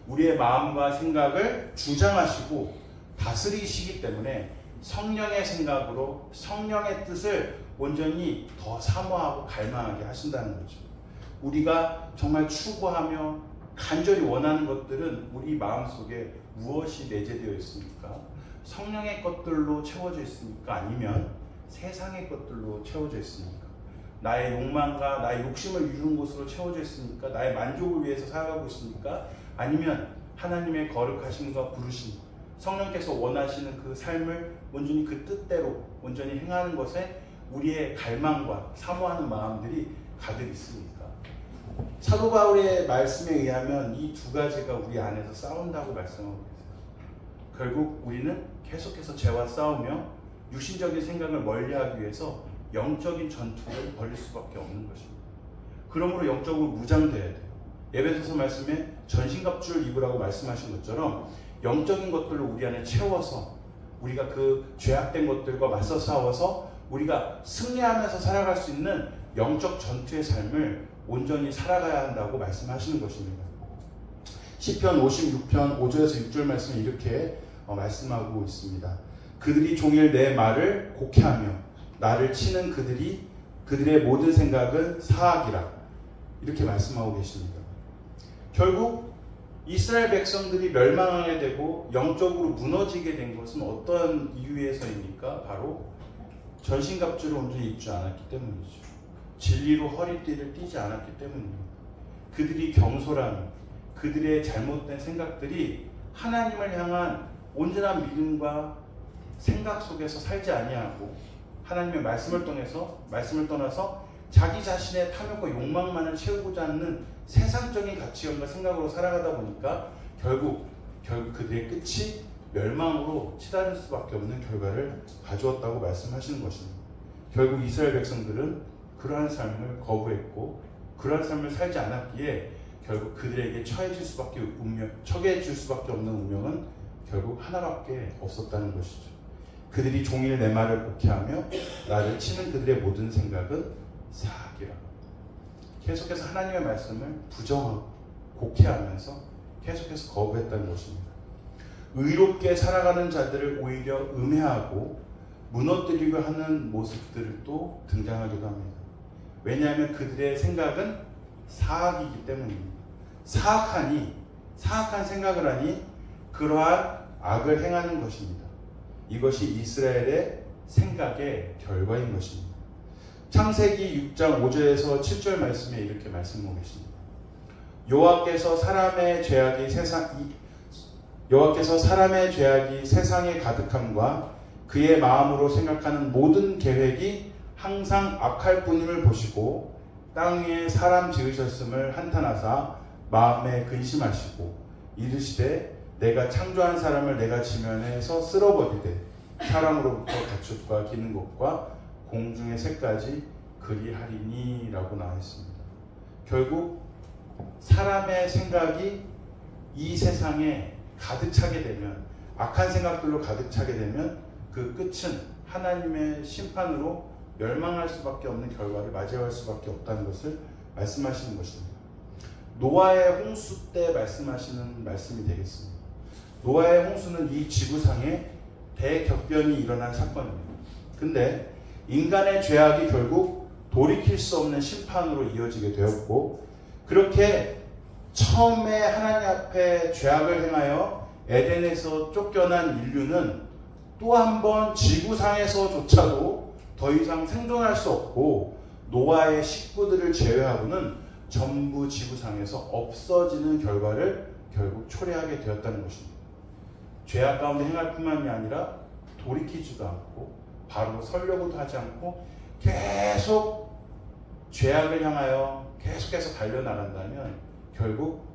A: 우리의 마음과 생각을 주장하시고 다스리시기 때문에 성령의 생각으로 성령의 뜻을 온전히 더 사모하고 갈망하게 하신다는 거죠. 우리가 정말 추구하며 간절히 원하는 것들은 우리 마음속에 무엇이 내재되어 있습니까? 성령의 것들로 채워져 있습니까? 아니면 세상의 것들로 채워져 있습니까? 나의 욕망과 나의 욕심을 이루는 것으로 채워져 있습니까? 나의 만족을 위해서 살아가고 있습니까? 아니면 하나님의 거룩하심과 부르심, 성령께서 원하시는 그 삶을 온전히 그 뜻대로 온전히 행하는 것에 우리의 갈망과 사모하는 마음들이 가득 있습니까? 사도 바울의 말씀에 의하면 이 두 가지가 우리 안에서 싸운다고 말씀하고 계세요. 결국 우리는 계속해서 죄와 싸우며 육신적인 생각을 멀리하기 위해서 영적인 전투를 벌일 수밖에 없는 것입니다. 그러므로 영적으로 무장돼야 돼요. 에베소서 말씀에 전신갑주를 입으라고 말씀하신 것처럼 영적인 것들로 우리 안에 채워서 우리가 그 죄악된 것들과 맞서 싸워서 우리가 승리하면서 살아갈 수 있는 영적 전투의 삶을 온전히 살아가야 한다고 말씀하시는 것입니다. 시편 56편 5절에서 6절 말씀은 이렇게 말씀하고 있습니다. 그들이 종일 내 말을 곡해하며 나를 치는 그들의 모든 생각은 사악이라. 이렇게 말씀하고 계십니다. 결국 이스라엘 백성들이 멸망하게 되고 영적으로 무너지게 된 것은 어떤 이유에서입니까? 바로 전신갑주를 온전히 입지 않았기 때문이죠. 진리로 허리띠를 띠지 않았기 때문입니다. 그들이 경솔함, 그들의 잘못된 생각들이 하나님을 향한 온전한 믿음과 생각 속에서 살지 아니하고 하나님의 말씀을 떠나서 자기 자신의 탐욕과 욕망만을 채우고자 하는 세상적인 가치관과 생각으로 살아가다 보니까 결국 그들의 끝이 멸망으로 치달을 수밖에 없는 결과를 가져왔다고 말씀하시는 것입니다. 결국 이스라엘 백성들은 그러한 삶을 거부했고 그러한 삶을 살지 않았기에 결국 그들에게 처해질 수밖에 없는 운명은 결국 하나밖에 없었다는 것이죠. 그들이 종일 내 말을 곡해하며 나를 치는 그들의 모든 생각은 사악이라. 계속해서 하나님의 말씀을 부정하고 곡해하면서 계속해서 거부했다는 것입니다. 의롭게 살아가는 자들을 오히려 음해하고 무너뜨리려 하는 모습들을 또 등장하기도 합니다. 왜냐하면 그들의 생각은 사악이기 때문입니다. 사악한 생각을 하니 그러한 악을 행하는 것입니다. 이것이 이스라엘의 생각의 결과인 것입니다. 창세기 6장 5절에서 7절 말씀에 이렇게 말씀하고 계십니다. 여호와께서 사람의 죄악이 세상에 가득함과 그의 마음으로 생각하는 모든 계획이 항상 악할 뿐임을 보시고 땅 위에 사람 지으셨음을 한탄하사 마음에 근심하시고 이르시되 내가 창조한 사람을 내가 지면에서 쓸어버리되 사람으로부터 가축과 기는 것과 공중의 새까지 그리하리니 라고 나와있습니다. 결국 사람의 생각이 이 세상에 가득 차게 되면, 악한 생각들로 가득 차게 되면 그 끝은 하나님의 심판으로 멸망할 수밖에 없는 결과를 맞이할 수밖에 없다는 것을 말씀하시는 것입니다. 노아의 홍수 때 말씀하시는 말씀이 되겠습니다. 노아의 홍수는 이 지구상에 대격변이 일어난 사건입니다. 근데 인간의 죄악이 결국 돌이킬 수 없는 심판으로 이어지게 되었고, 그렇게 처음에 하나님 앞에 죄악을 행하여 에덴에서 쫓겨난 인류는 또 한 번 지구상에서조차도 더 이상 생존할 수 없고 노아의 식구들을 제외하고는 전부 지구상에서 없어지는 결과를 결국 초래하게 되었다는 것입니다. 죄악 가운데 행할 뿐만이 아니라 돌이키지도 않고 바로 서려고도 하지 않고 계속 죄악을 향하여 계속해서 달려나간다면 결국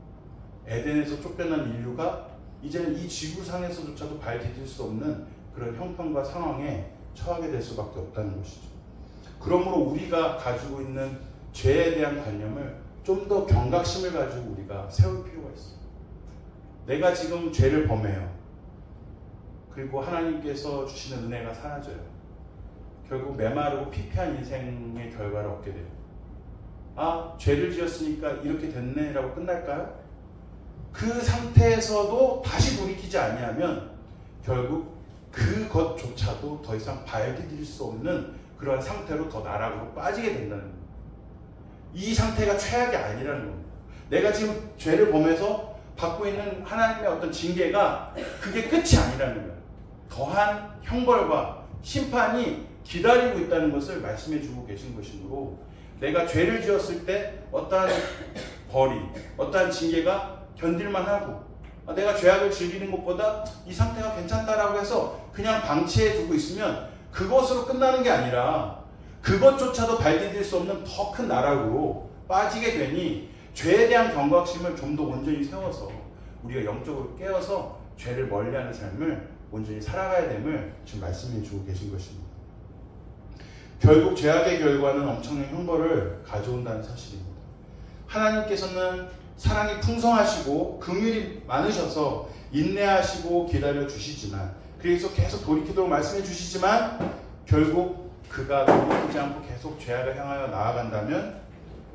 A: 에덴에서 쫓겨난 인류가 이제는 이 지구상에서조차도 발 디딜 수 없는 그런 형편과 상황에 처하게 될 수밖에 없다는 것이죠. 그러므로 우리가 가지고 있는 죄에 대한 관념을 좀 더 경각심을 가지고 우리가 세울 필요가 있어요. 내가 지금 죄를 범해요. 그리고 하나님께서 주시는 은혜가 사라져요. 결국 메마르고 피폐한 인생의 결과를 얻게 돼요. 아, 죄를 지었으니까 이렇게 됐네 라고 끝날까요? 그 상태에서도 다시 돌이키지 아니하면 결국 그것조차도 더 이상 발 디딜 수 없는 그러한 상태로 더 나락으로 빠지게 된다는 겁니다. 이 상태가 최악이 아니라는 겁니다. 내가 지금 죄를 범해서 받고 있는 하나님의 어떤 징계가 그게 끝이 아니라는 거예요. 더한 형벌과 심판이 기다리고 있다는 것을 말씀해 주고 계신 것이므로 내가 죄를 지었을 때 어떠한 벌이, 어떠한 징계가 견딜만 하고 내가 죄악을 즐기는 것보다 이 상태가 괜찮다라고 해서 그냥 방치해 두고 있으면 그것으로 끝나는 게 아니라 그것조차도 발 디딜 수 없는 더 큰 나락으로 빠지게 되니 죄에 대한 경각심을 좀 더 온전히 세워서 우리가 영적으로 깨어서 죄를 멀리하는 삶을 온전히 살아가야 됨을 지금 말씀해 주고 계신 것입니다. 결국 죄악의 결과는 엄청난 형벌을 가져온다는 사실입니다. 하나님께서는 사랑이 풍성하시고 긍휼이 많으셔서 인내하시고 기다려 주시지만, 그래서 계속 돌이키도록 말씀해 주시지만, 결국 그가 돌이키지 않고 계속 죄악을 향하여 나아간다면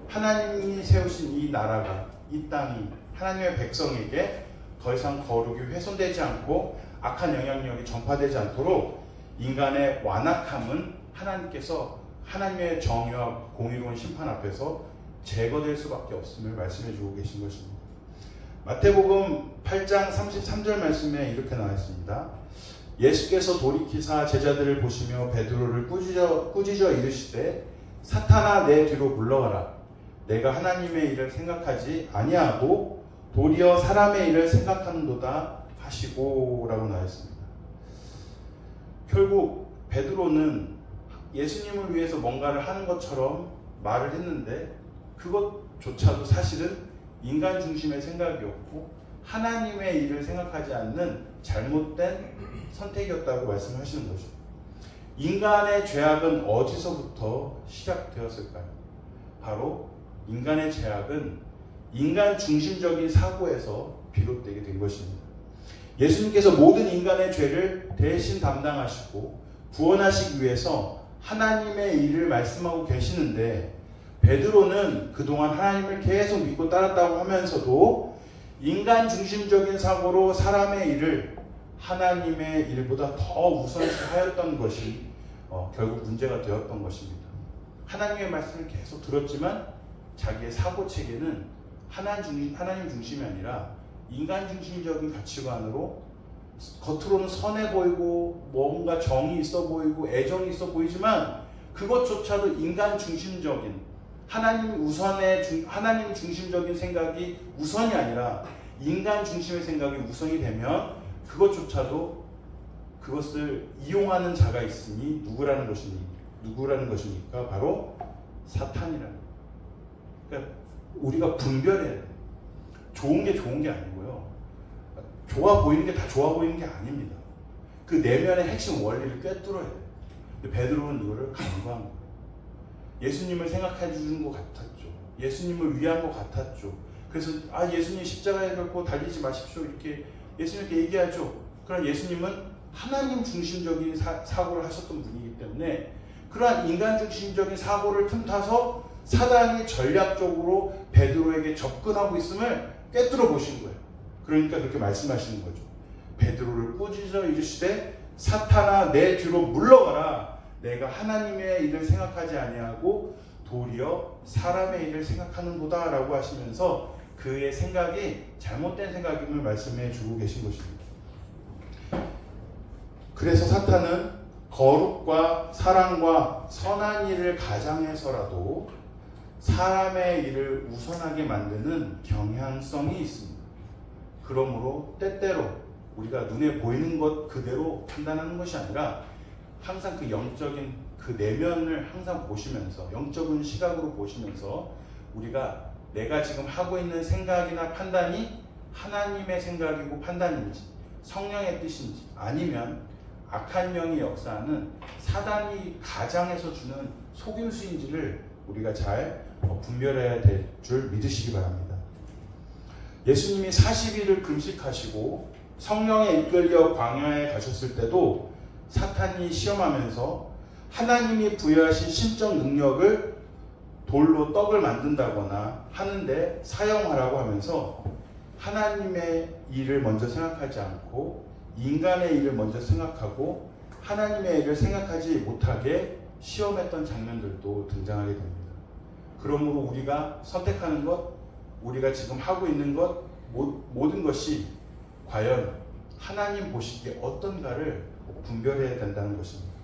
A: 하나님이 세우신 이 나라가, 이 땅이 하나님의 백성에게 더 이상 거룩이 훼손되지 않고 악한 영향력이 전파되지 않도록 인간의 완악함은 하나님께서 하나님의 정의와 공의로운 심판 앞에서 제거될 수밖에 없음을 말씀해 주고 계신 것입니다. 마태복음 8장 33절 말씀에 이렇게 나와 있습니다. 예수께서 돌이키사 제자들을 보시며 베드로를 꾸짖어 이르시되 사탄아 내 뒤로 물러가라. 내가 하나님의 일을 생각하지 아니하고 도리어 사람의 일을 생각하는도다 하시고 라고 나와 있습니다. 결국 베드로는 예수님을 위해서 뭔가를 하는 것처럼 말을 했는데 그것조차도 사실은 인간 중심의 생각이었고 하나님의 일을 생각하지 않는 잘못된 선택이었다고 말씀하시는 거죠. 인간의 죄악은 어디서부터 시작되었을까요? 바로 인간의 죄악은 인간 중심적인 사고에서 비롯되게 된 것입니다. 예수님께서 모든 인간의 죄를 대신 담당하시고 구원하시기 위해서 하나님의 일을 말씀하고 계시는데, 베드로는 그동안 하나님을 계속 믿고 따랐다고 하면서도 인간 중심적인 사고로 사람의 일을 하나님의 일보다 더 우선시하였던 것이 결국 문제가 되었던 것입니다. 하나님의 말씀을 계속 들었지만 자기의 사고체계는 하나님 중심이 아니라 인간 중심적인 가치관으로 겉으로는 선해 보이고 뭔가 정이 있어 보이고 애정이 있어 보이지만 그것조차도 인간 중심적인 하나님 중심적인 생각이 우선이 아니라 인간 중심의 생각이 우선이 되면 그것조차도 그것을 이용하는 자가 있으니 누구라는 것입니까? 바로 사탄이라는. 그러니까 우리가 분별해야 돼요. 좋은 게 좋은 게 아니고요. 좋아 보이는 게 다 좋아 보이는 게 아닙니다. 그 내면의 핵심 원리를 꿰뚫어야 돼요. 근데 베드로는 이거를 간과한 거예요. 예수님을 생각해 주는 것 같았죠. 예수님을 위한 것 같았죠. 그래서 예수님 십자가에 걸고 달리지 마십시오 이렇게 예수님께 얘기하죠. 그러나 예수님은 하나님 중심적인 사고를 하셨던 분이기 때문에 그러한 인간 중심적인 사고를 틈타서 사단이 전략적으로 베드로에게 접근하고 있음을 꿰뚫어 보신 거예요. 그러니까 그렇게 말씀하시는 거죠. 베드로를 꾸짖어 이르시되 사탄아 내 뒤로 물러가라. 내가 하나님의 일을 생각하지 아니하고 도리어 사람의 일을 생각하는도다 라고 하시면서 그의 생각이 잘못된 생각임을 말씀해 주고 계신 것입니다. 그래서 사탄은 거룩과 사랑과 선한 일을 가장해서라도 사람의 일을 우선하게 만드는 경향성이 있습니다. 그러므로 때때로 우리가 눈에 보이는 것 그대로 판단하는 것이 아니라 항상 그 영적인 그 내면을 항상 보시면서 영적인 시각으로 보시면서 우리가 내가 지금 하고 있는 생각이나 판단이 하나님의 생각이고 판단인지 성령의 뜻인지 아니면 악한 영이 역사하는 사단이 가장해서 주는 속임수인지를 우리가 잘 분별해야 될 줄 믿으시기 바랍니다. 예수님이 40일을 금식하시고 성령에 이끌려 광야에 가셨을 때도 사탄이 시험하면서 하나님이 부여하신 신적 능력을 돌로 떡을 만든다거나 하는데 사용하라고 하면서 하나님의 일을 먼저 생각하지 않고 인간의 일을 먼저 생각하고 하나님의 일을 생각하지 못하게 시험했던 장면들도 등장하게 됩니다. 그러므로 우리가 선택하는 것, 우리가 지금 하고 있는 것, 모든 것이 과연 하나님 보시기에 어떤가를 분별해야 된다는 것입니다.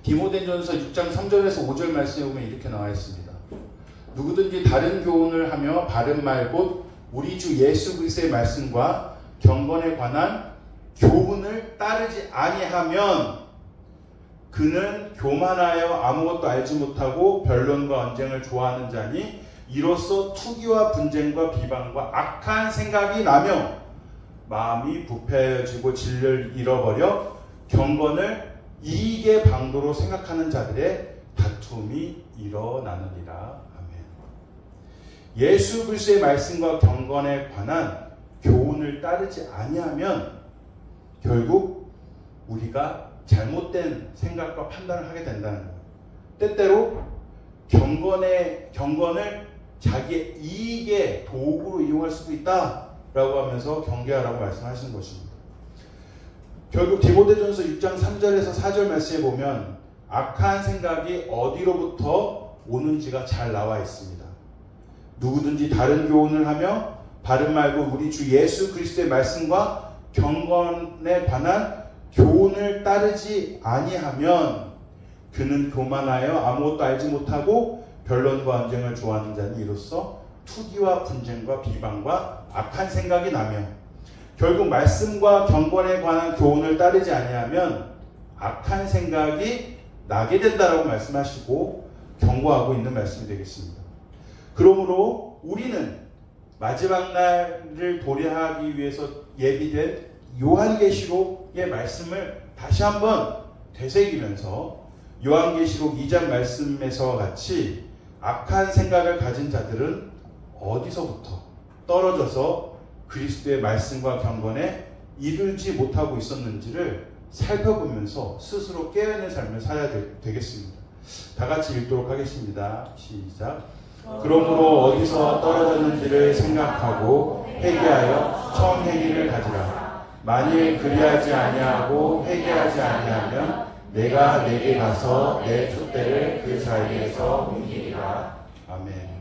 A: 디모데전서 6장 3절에서 5절 말씀에 보면 이렇게 나와 있습니다. 누구든지 다른 교훈을 하며 바른 말 곧 우리 주 예수 그리스도의 말씀과 경건에 관한 교훈을 따르지 아니하면 그는 교만하여 아무것도 알지 못하고 변론과 언쟁을 좋아하는 자니 이로써 투기와 분쟁과 비방과 악한 생각이 나며 마음이 부패해지고 진리를 잃어버려 경건을 이익의 방도로 생각하는 자들의 다툼이 일어나느니라. 아멘. 예수 그리스도의 말씀과 경건에 관한 교훈을 따르지 아니하면 결국 우리가 잘못된 생각과 판단을 하게 된다는 거예요. 때때로 경건을 자기의 이익의 도구로 이용할 수도 있다라고 하면서 경계하라고 말씀하시는 것입니다. 결국 디모데전서 6장 3절에서 4절 말씀에 보면 악한 생각이 어디로부터 오는지가 잘 나와 있습니다. 누구든지 다른 교훈을 하며 바른 말고 우리 주 예수 그리스도의 말씀과 경건에 관한 교훈을 따르지 아니하면 그는 교만하여 아무것도 알지 못하고 변론과 언쟁을 좋아하는 자니 이로써 투기와 분쟁과 비방과 악한 생각이 나며 결국 말씀과 경건에 관한 교훈을 따르지 아니하면 악한 생각이 나게 된다라고 말씀하시고 경고하고 있는 말씀이 되겠습니다. 그러므로 우리는 마지막 날을 도래하기 위해서 예비된 요한계시록의 말씀을 다시 한번 되새기면서 요한계시록 2장 말씀에서와 같이 악한 생각을 가진 자들은 어디서부터 떨어져서 그리스도의 말씀과 경건에 이르지 못하고 있었는지를 살펴보면서 스스로 깨어있는 삶을 살아야 되겠습니다. 다 같이 읽도록 하겠습니다. 시작. 그러므로 어디서 떨어졌는지를 생각하고 회개하여 처음 행위를 가지라. 만일 그리하지 아니하고 회개하지 아니하면 내가 내게 가서 내 촛대를 그 자리에서 옮기리라. 아멘.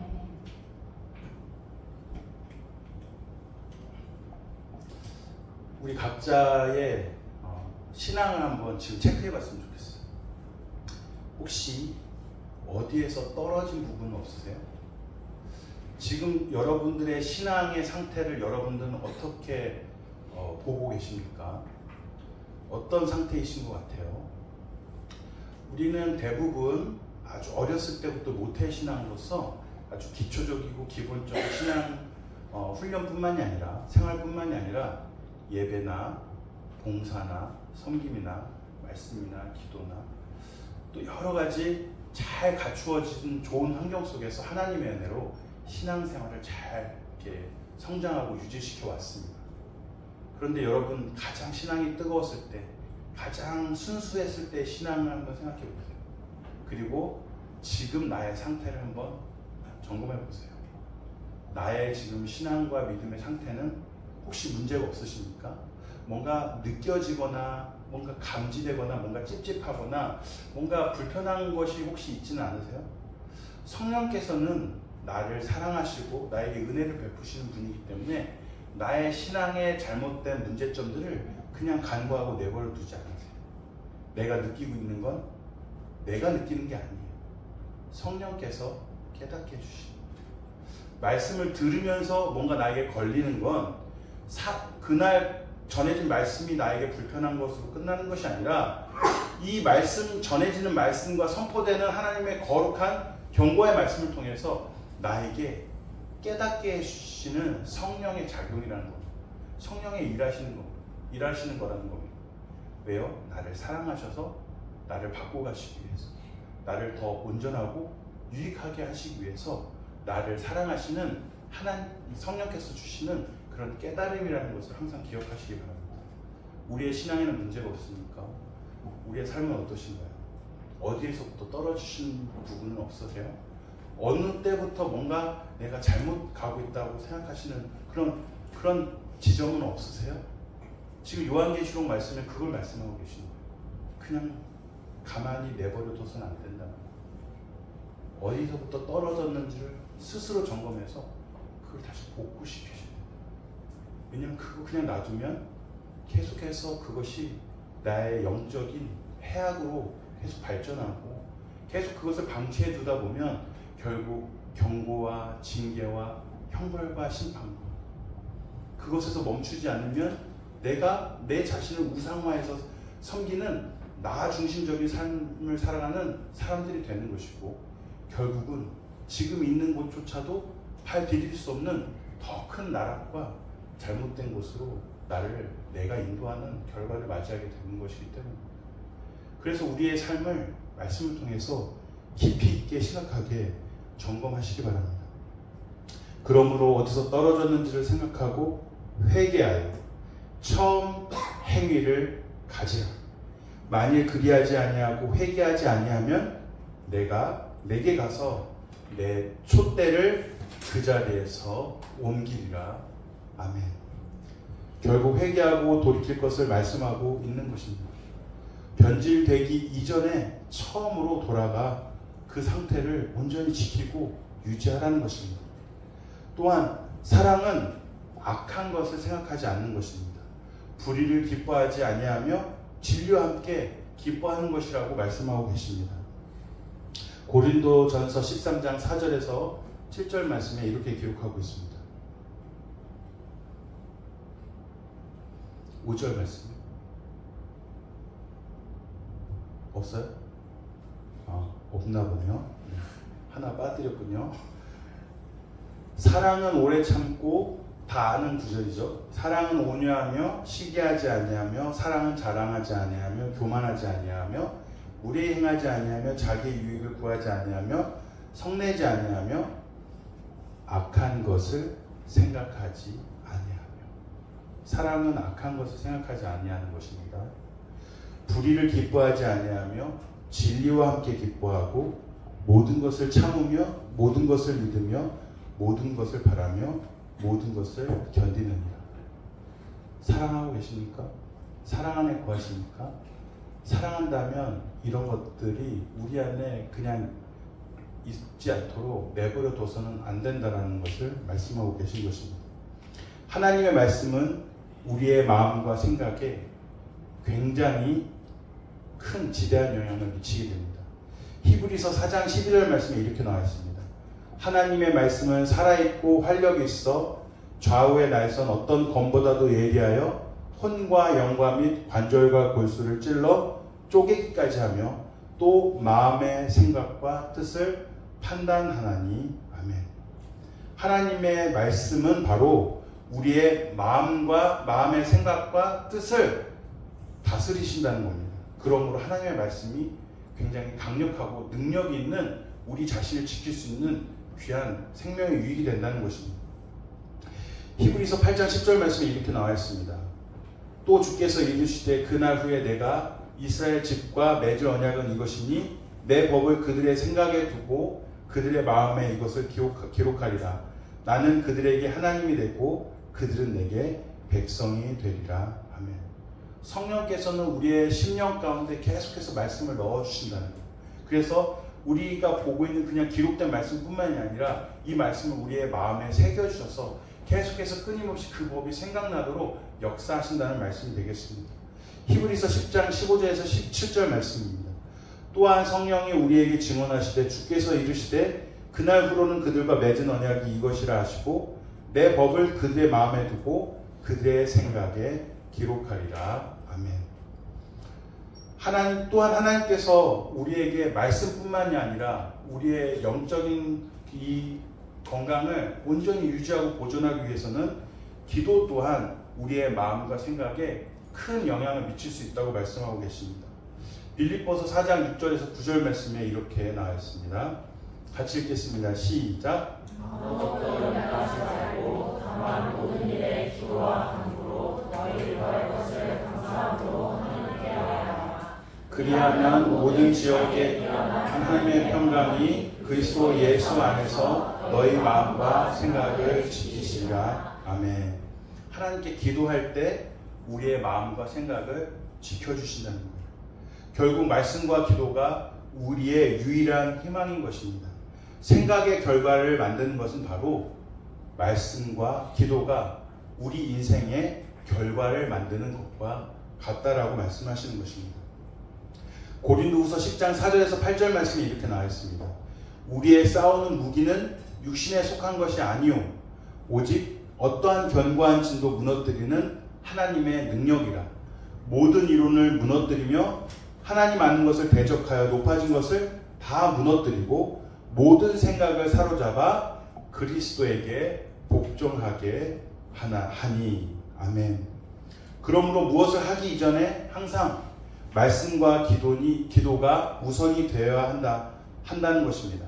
A: 우리 각자의 신앙을 한번 지금 체크해봤으면 좋겠어요. 혹시 어디에서 떨어진 부분은 없으세요? 지금 여러분들의 신앙의 상태를 여러분들은 어떻게 보고 계십니까? 어떤 상태이신 것 같아요? 우리는 대부분 아주 어렸을 때부터 모태신앙으로서 아주 기초적이고 기본적인 신앙 훈련뿐만이 아니라 생활뿐만이 아니라 예배나 봉사나 섬김이나 말씀이나 기도나 또 여러 가지 잘 갖추어진 좋은 환경 속에서 하나님의 은혜로 신앙생활을 잘 이렇게 성장하고 유지시켜 왔습니다. 그런데 여러분 가장 신앙이 뜨거웠을 때 가장 순수했을 때 신앙을 한번 생각해 보세요. 그리고 지금 나의 상태를 한번 점검해 보세요. 나의 지금 신앙과 믿음의 상태는 혹시 문제가 없으십니까? 뭔가 느껴지거나 뭔가 감지되거나 뭔가 찝찝하거나 뭔가 불편한 것이 혹시 있지는 않으세요? 성령께서는 나를 사랑하시고 나에게 은혜를 베푸시는 분이기 때문에 나의 신앙의 잘못된 문제점들을 그냥 간과하고 내버려 두지 않으세요. 내가 느끼고 있는 건 내가 느끼는 게 아니에요. 성령께서 깨닫게 해주십니다. 말씀을 들으면서 뭔가 나에게 걸리는 건 그날 전해진 말씀이 나에게 불편한 것으로 끝나는 것이 아니라 이 말씀, 전해지는 말씀과 선포되는 하나님의 거룩한 경고의 말씀을 통해서 나에게 깨닫게 해주시는 성령의 작용이라는 겁니다. 성령의 일하시는 거라는 겁니다. 왜요? 나를 사랑하셔서 나를 바꿔가시기 위해서, 나를 더 온전하고 유익하게 하시기 위해서 나를 사랑하시는 하나님 성령께서 주시는 그런 깨달음이라는 것을 항상 기억하시기 바랍니다. 우리의 신앙에는 문제가 없습니까? 우리의 삶은 어떠신가요? 어디에서부터 떨어지신 부분은 없으세요? 어느 때부터 뭔가 내가 잘못 가고 있다고 생각하시는 그런 지점은 없으세요? 지금 요한계시록 말씀에 그걸 말씀하고 계시는 거예요. 그냥 가만히 내버려둬서는 안 된다는 거예요. 어디서부터 떨어졌는지를 스스로 점검해서 그걸 다시 복구시키셔야 돼요. 왜냐면 그거 그냥 놔두면 계속해서 그것이 나의 영적인 해악으로 계속 발전하고 계속 그것을 방치해 두다 보면 결국 경고와 징계와 형벌과 심판과 그것에서 멈추지 않으면 내가 내 자신을 우상화해서 섬기는 나 중심적인 삶을 살아가는 사람들이 되는 것이고 결국은 지금 있는 곳조차도 발 디딜 수 없는 더 큰 나락과 잘못된 곳으로 내가 인도하는 결과를 맞이하게 되는 것이기 때문입니다. 그래서 우리의 삶을 말씀을 통해서 깊이 있게 심각하게 점검하시기 바랍니다. 그러므로 어디서 떨어졌는지를 생각하고 회개하여 처음 행위를 가지라. 만일 그리하지 아니하고 회개하지 아니하면 내가 내게 가서 내 촛대를 그 자리에서 옮기리라. 아멘. 결국 회개하고 돌이킬 것을 말씀하고 있는 것입니다. 변질되기 이전에 처음으로 돌아가 그 상태를 온전히 지키고 유지하라는 것입니다. 또한 사랑은 악한 것을 생각하지 않는 것입니다. 불의를 기뻐하지 아니하며 진리와 함께 기뻐하는 것이라고 말씀하고 계십니다. 고린도전서 13장 4절에서 7절 말씀에 이렇게 기록하고 있습니다. 5절 말씀 없어요? 없나 보네요. 하나 빠뜨렸군요. 사랑은 오래 참고 다 아는 구절이죠. 사랑은 온유하며 시기하지 아니하며 사랑은 자랑하지 아니하며 교만하지 아니하며 무례히 행하지 아니하며 자기의 유익을 구하지 아니하며 성내지 아니하며 악한 것을 생각하지 아니하며. 사랑은 악한 것을 생각하지 아니하는 것입니다. 불의를 기뻐하지 아니하며 진리와 함께 기뻐하고 모든 것을 참으며 모든 것을 믿으며 모든 것을 바라며 모든 것을 견디느니라. 사랑하고 계십니까? 사랑 안에 거하십니까? 사랑한다면 이런 것들이 우리 안에 그냥 있지 않도록 내버려 둬서는 안 된다는 것을 말씀하고 계신 것입니다. 하나님의 말씀은 우리의 마음과 생각에 굉장히 큰 지대한 영향을 미치게 됩니다. 히브리서 4장 11절 말씀에 이렇게 나와 있습니다. 하나님의 말씀은 살아있고 활력이 있어 좌우의 날선 어떤 검보다도 예리하여 혼과 영과 및 관절과 골수를 찔러 쪼개기까지 하며 또 마음의 생각과 뜻을 판단하나니. 아멘. 하나님의 말씀은 바로 우리의 마음의 생각과 뜻을 다스리신다는 겁니다. 그러므로 하나님의 말씀이 굉장히 강력하고 능력이 있는 우리 자신을 지킬 수 있는 귀한 생명의 유익이 된다는 것입니다. 히브리서 8장 10절 말씀에 이렇게 나와 있습니다. 또 주께서 이르시되 그날 후에 내가 이스라엘 집과 맺을 언약은 이것이니 내 법을 그들의 생각에 두고 그들의 마음에 이것을 기록하리라. 나는 그들에게 하나님이 되고 그들은 내게 백성이 되리라. 아멘. 성령께서는 우리의 심령 가운데 계속해서 말씀을 넣어주신다는 거예요. 그래서 우리가 보고 있는 그냥 기록된 말씀뿐만이 아니라 이 말씀을 우리의 마음에 새겨주셔서 계속해서 끊임없이 그 법이 생각나도록 역사하신다는 말씀이 되겠습니다. 히브리서 10장 15절에서 17절 말씀입니다. 또한 성령이 우리에게 증언하시되 주께서 이르시되 그날 후로는 그들과 맺은 언약이 이것이라 하시고 내 법을 그들의 마음에 두고 그들의 생각에 기록하리라. 아멘. 하나님께서 우리에게 말씀뿐만이 아니라 우리의 영적인 이 건강을 온전히 유지하고 보존하기 위해서는 기도 또한 우리의 마음과 생각에 큰 영향을 미칠 수 있다고 말씀하고 계십니다. 빌립보서 4장 6절에서 9절 말씀에 이렇게 나와 있습니다. 같이 읽겠습니다. 시작.
B: 아무것도 연약하지 말고 다만 모든 일에 기도와 간구로 너희들과의 것을 감사함으로 하나님께 아뢰라.
A: 그리하면 모든 지역에 하나님의 평강이 그리스도 예수 안에서 너희 마음과 생각을 지키시리라. 아멘. 하나님께 기도할 때 우리의 마음과 생각을 지켜주신다는 거예요. 결국 말씀과 기도가 우리의 유일한 희망인 것입니다. 생각의 결과를 만드는 것은 바로 말씀과 기도가 우리 인생의 결과를 만드는 것과 같다라고 말씀하시는 것입니다. 고린도후서 10장 4절에서 8절 말씀이 이렇게 나와 있습니다. 우리의 싸우는 무기는 육신에 속한 것이 아니요 오직 어떠한 견고한 진도 무너뜨리는 하나님의 능력이라. 모든 이론을 무너뜨리며 하나님 아는 것을 대적하여 높아진 것을 다 무너뜨리고 모든 생각을 사로잡아 그리스도에게 복종하게 하니. 아멘. 그러므로 무엇을 하기 이전에 항상 말씀과 기도가 우선이 되어야 한다는 것입니다.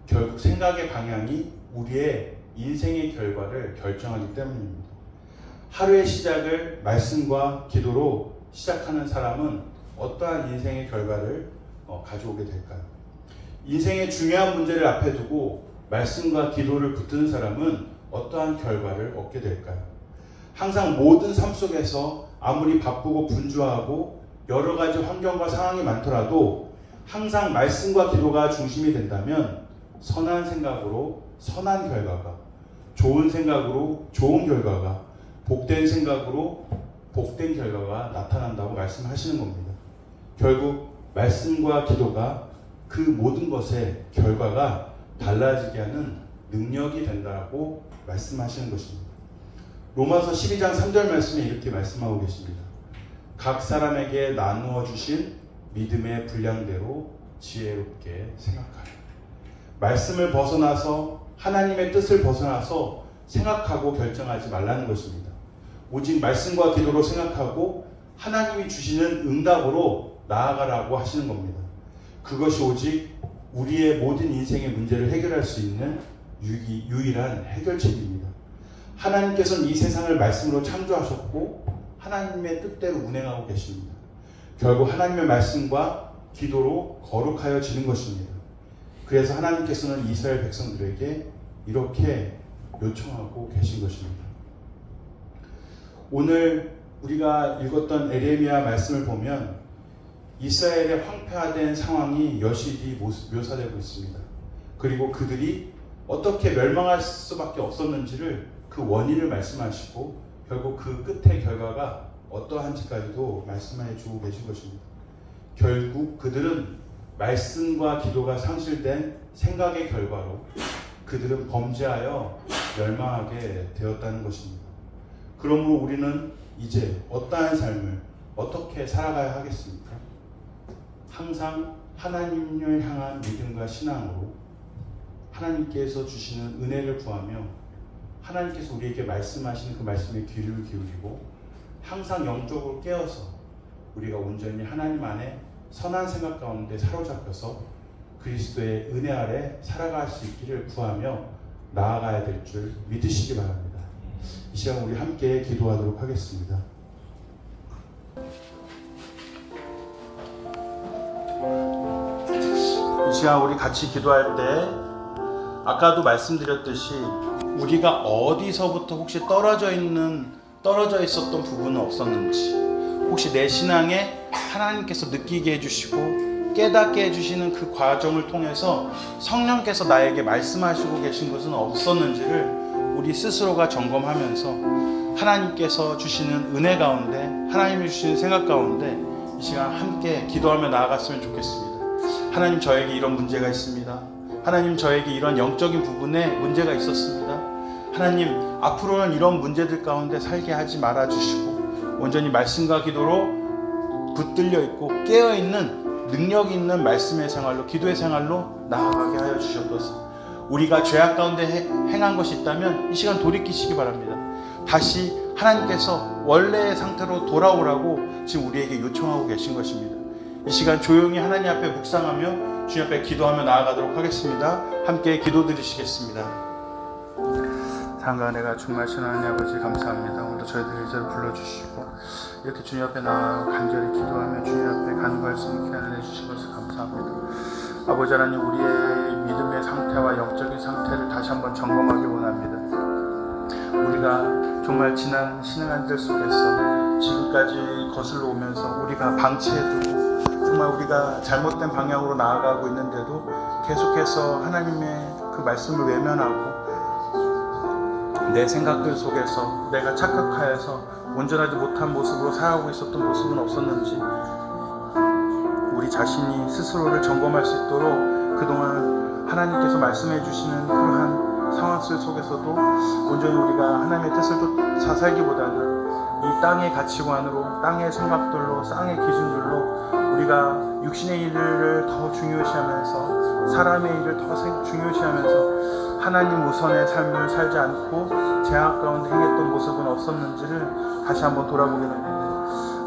A: 결국 생각의 방향이 우리의 인생의 결과를 결정하기 때문입니다. 하루의 시작을 말씀과 기도로 시작하는 사람은 어떠한 인생의 결과를 가져오게 될까요? 인생의 중요한 문제를 앞에 두고 말씀과 기도를 붙드는 사람은 어떠한 결과를 얻게 될까요? 항상 모든 삶 속에서 아무리 바쁘고 분주하고 여러 가지 환경과 상황이 많더라도 항상 말씀과 기도가 중심이 된다면 선한 생각으로 선한 결과가, 좋은 생각으로 좋은 결과가, 복된 생각으로 복된 결과가 나타난다고 말씀하시는 겁니다. 결국 말씀과 기도가 그 모든 것의 결과가 달라지게 하는 능력이 된다고 말씀하시는 것입니다. 로마서 12장 3절 말씀에 이렇게 말씀하고 계십니다. 각 사람에게 나누어 주신 믿음의 분량대로 지혜롭게 생각하라. 말씀을 벗어나서 하나님의 뜻을 벗어나서 생각하고 결정하지 말라는 것입니다. 오직 말씀과 기도로 생각하고 하나님이 주시는 응답으로 나아가라고 하시는 겁니다. 그것이 오직 우리의 모든 인생의 문제를 해결할 수 있는 유일한 해결책입니다. 하나님께서는 이 세상을 말씀으로 창조하셨고 하나님의 뜻대로 운행하고 계십니다. 결국 하나님의 말씀과 기도로 거룩하여지는 것입니다. 그래서 하나님께서는 이스라엘 백성들에게 이렇게 요청하고 계신 것입니다. 오늘 우리가 읽었던 에레미야 말씀을 보면 이스라엘의 황폐화된 상황이 여실히 묘사되고 있습니다. 그리고 그들이 어떻게 멸망할 수밖에 없었는지를 그 원인을 말씀하시고 결국 그 끝의 결과가 어떠한지까지도 말씀해 주고 계신 것입니다. 결국 그들은 말씀과 기도가 상실된 생각의 결과로 그들은 범죄하여 멸망하게 되었다는 것입니다. 그러므로 우리는 이제 어떠한 삶을 어떻게 살아가야 하겠습니까? 항상 하나님을 향한 믿음과 신앙으로 하나님께서 주시는 은혜를 구하며 하나님께서 우리에게 말씀하시는 그 말씀에 귀를 기울이고 항상 영적으로 깨어서 우리가 온전히 하나님 안에 선한 생각 가운데 사로잡혀서 그리스도의 은혜 아래 살아갈 수 있기를 구하며 나아가야 될 줄 믿으시기 바랍니다. 이 시간 우리 함께 기도하도록 하겠습니다. 이 시간 우리 같이 기도할 때 아까도 말씀드렸듯이 우리가 어디서부터 혹시 떨어져 있었던 부분은 없었는지, 혹시 내 신앙에 하나님께서 느끼게 해주시고 깨닫게 해주시는 그 과정을 통해서 성령께서 나에게 말씀하시고 계신 것은 없었는지를 우리 스스로가 점검하면서 하나님께서 주시는 은혜 가운데, 하나님이 주시는 생각 가운데 이 시간 함께 기도하며 나아갔으면 좋겠습니다. 하나님, 저에게 이런 문제가 있습니다. 하나님, 저에게 이런 영적인 부분에 문제가 있었습니다. 하나님, 앞으로는 이런 문제들 가운데 살게 하지 말아주시고 온전히 말씀과 기도로 붙들려 있고 깨어있는 능력 있는 말씀의 생활로, 기도의 생활로 나아가게 하여 주셨소서. 우리가 죄악 가운데 행한 것이 있다면 이 시간 돌이키시기 바랍니다. 다시 하나님께서 원래의 상태로 돌아오라고 지금 우리에게 요청하고 계신 것입니다. 이 시간 조용히 하나님 앞에 묵상하며 주님 앞에 기도하며 나아가도록 하겠습니다. 함께 기도드리시겠습니다. 사랑과 은혜가 충만하신 하나님 아버지, 감사합니다. 오늘도 저희들 이제를 불러주시고 이렇게 주님 앞에 나와 간절히 기도하며 주님 앞에 간구할 수 있는 기회를 내주신 것을 감사합니다. 아버지 하나님, 우리의 믿음의 상태와 영적인 상태를 다시 한번 점검하기 원합니다. 우리가 정말 지난 신앙생활 속에서 지금까지 거슬러 오면서 우리가 방치해두고 정말 우리가 잘못된 방향으로 나아가고 있는데도 계속해서 하나님의 그 말씀을 외면하고 내 생각들 속에서 내가 착각하여서 온전하지 못한 모습으로 살아가고 있었던 모습은 없었는지 우리 자신이 스스로를 점검할 수 있도록 그동안 하나님께서 말씀해 주시는 그러한 상황 속에서도 온전히 우리가 하나님의 뜻을 쫓아 살기보다는 이 땅의 가치관으로, 땅의 생각들로, 땅의 기준들로 우리가 육신의 일을 더 중요시하면서, 사람의 일을 더 중요시하면서 하나님 우선의 삶을 살지 않고 죄악 가운데 행했던 모습은 없었는지를 다시 한번 돌아보게 됩니다.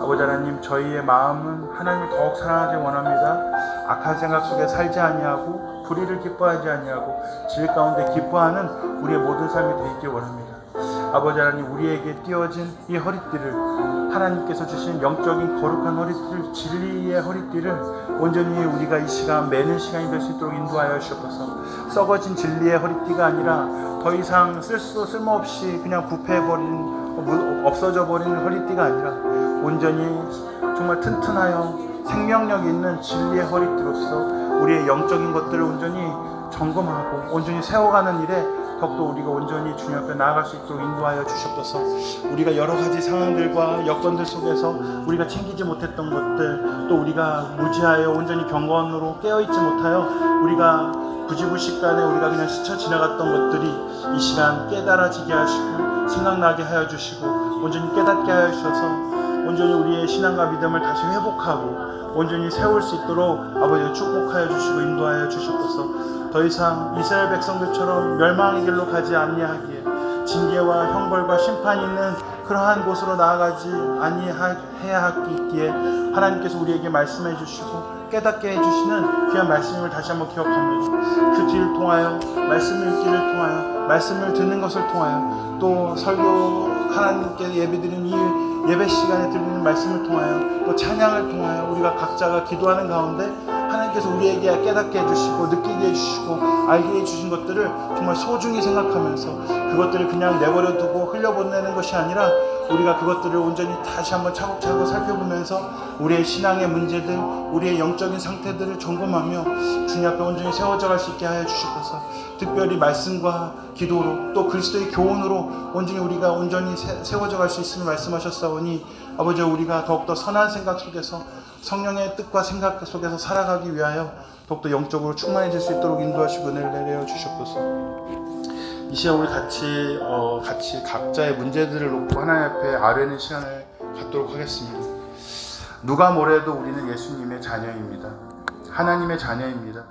A: 아버지 하나님, 저희의 마음은 하나님을 더욱 사랑하기 원합니다. 악한 생각 속에 살지 아니하고 불의를 기뻐하지 아니하고 질 가운데 기뻐하는 우리의 모든 삶이 되길 원합니다. 아버지 하나님, 우리에게 띄어진 이 허리띠를, 하나님께서 주신 영적인 거룩한 허리띠를, 진리의 허리띠를 온전히 우리가 이 시간 매는 시간이 될 수 있도록 인도하여 주옵소서. 썩어진 진리의 허리띠가 아니라 더 이상 쓸모없이 그냥 부패해버린, 없어져 버린 허리띠가 아니라 온전히 정말 튼튼하여 생명력 있는 진리의 허리띠로서 우리의 영적인 것들을 온전히 점검하고 온전히 세워가는 일에 더욱더 우리가 온전히 주님 앞에 나아갈 수 있도록 인도하여 주시옵소서. 우리가 여러 가지 상황들과 여건들 속에서 우리가 챙기지 못했던 것들, 또 우리가 무지하여 온전히 경건으로 깨어있지 못하여 우리가 부지불식간에 우리가 그냥 스쳐 지나갔던 것들이 이 시간 깨달아지게 하시고 생각나게 하여 주시고 온전히 깨닫게 하여 주셔서 온전히 우리의 신앙과 믿음을 다시 회복하고 온전히 세울 수 있도록 아버지 축복하여 주시고 인도하여 주시옵소서. 더 이상 이스라엘 백성들처럼 멸망의 길로 가지 아니하기에, 징계와 형벌과 심판이 있는 그러한 곳으로 나아가지 아니해야 하기에 하나님께서 우리에게 말씀해 주시고 깨닫게 해주시는 귀한 말씀을 다시 한번 기억합니다. 그 뒤를 통하여, 말씀을 읽기를 통하여, 말씀을 듣는 것을 통하여, 또 설교 하나님께 예배드리는 이 예배 시간에 들리는 말씀을 통하여, 또 찬양을 통하여 우리가 각자가 기도하는 가운데 하나님께서 우리에게 깨닫게 해주시고 느끼게 해주시고 알게 해주신 것들을 정말 소중히 생각하면서 그것들을 그냥 내버려두고 흘려보내는 것이 아니라 우리가 그것들을 온전히 다시 한번 차곡차곡 살펴보면서 우리의 신앙의 문제들, 우리의 영적인 상태들을 점검하며 주님 앞에 온전히 세워져 갈 수 있게 하여 주시옵소서. 특별히 말씀과 기도로 또 그리스도의 교훈으로 온전히 우리가 온전히 세워져 갈 수 있음을 말씀하셨사오니 아버지, 우리가 더욱더 선한 생각 속에서 성령의 뜻과 생각 속에서 살아가기 위하여 더욱더 영적으로 충만해질 수 있도록 인도하시고 은혜를 내려 주시옵소서. 이 시간 우리 같이 각자의 문제들을 놓고 하나님 앞에 아뢰는 시간을 갖도록 하겠습니다. 누가 뭐래도 우리는 예수님의 자녀입니다. 하나님의 자녀입니다.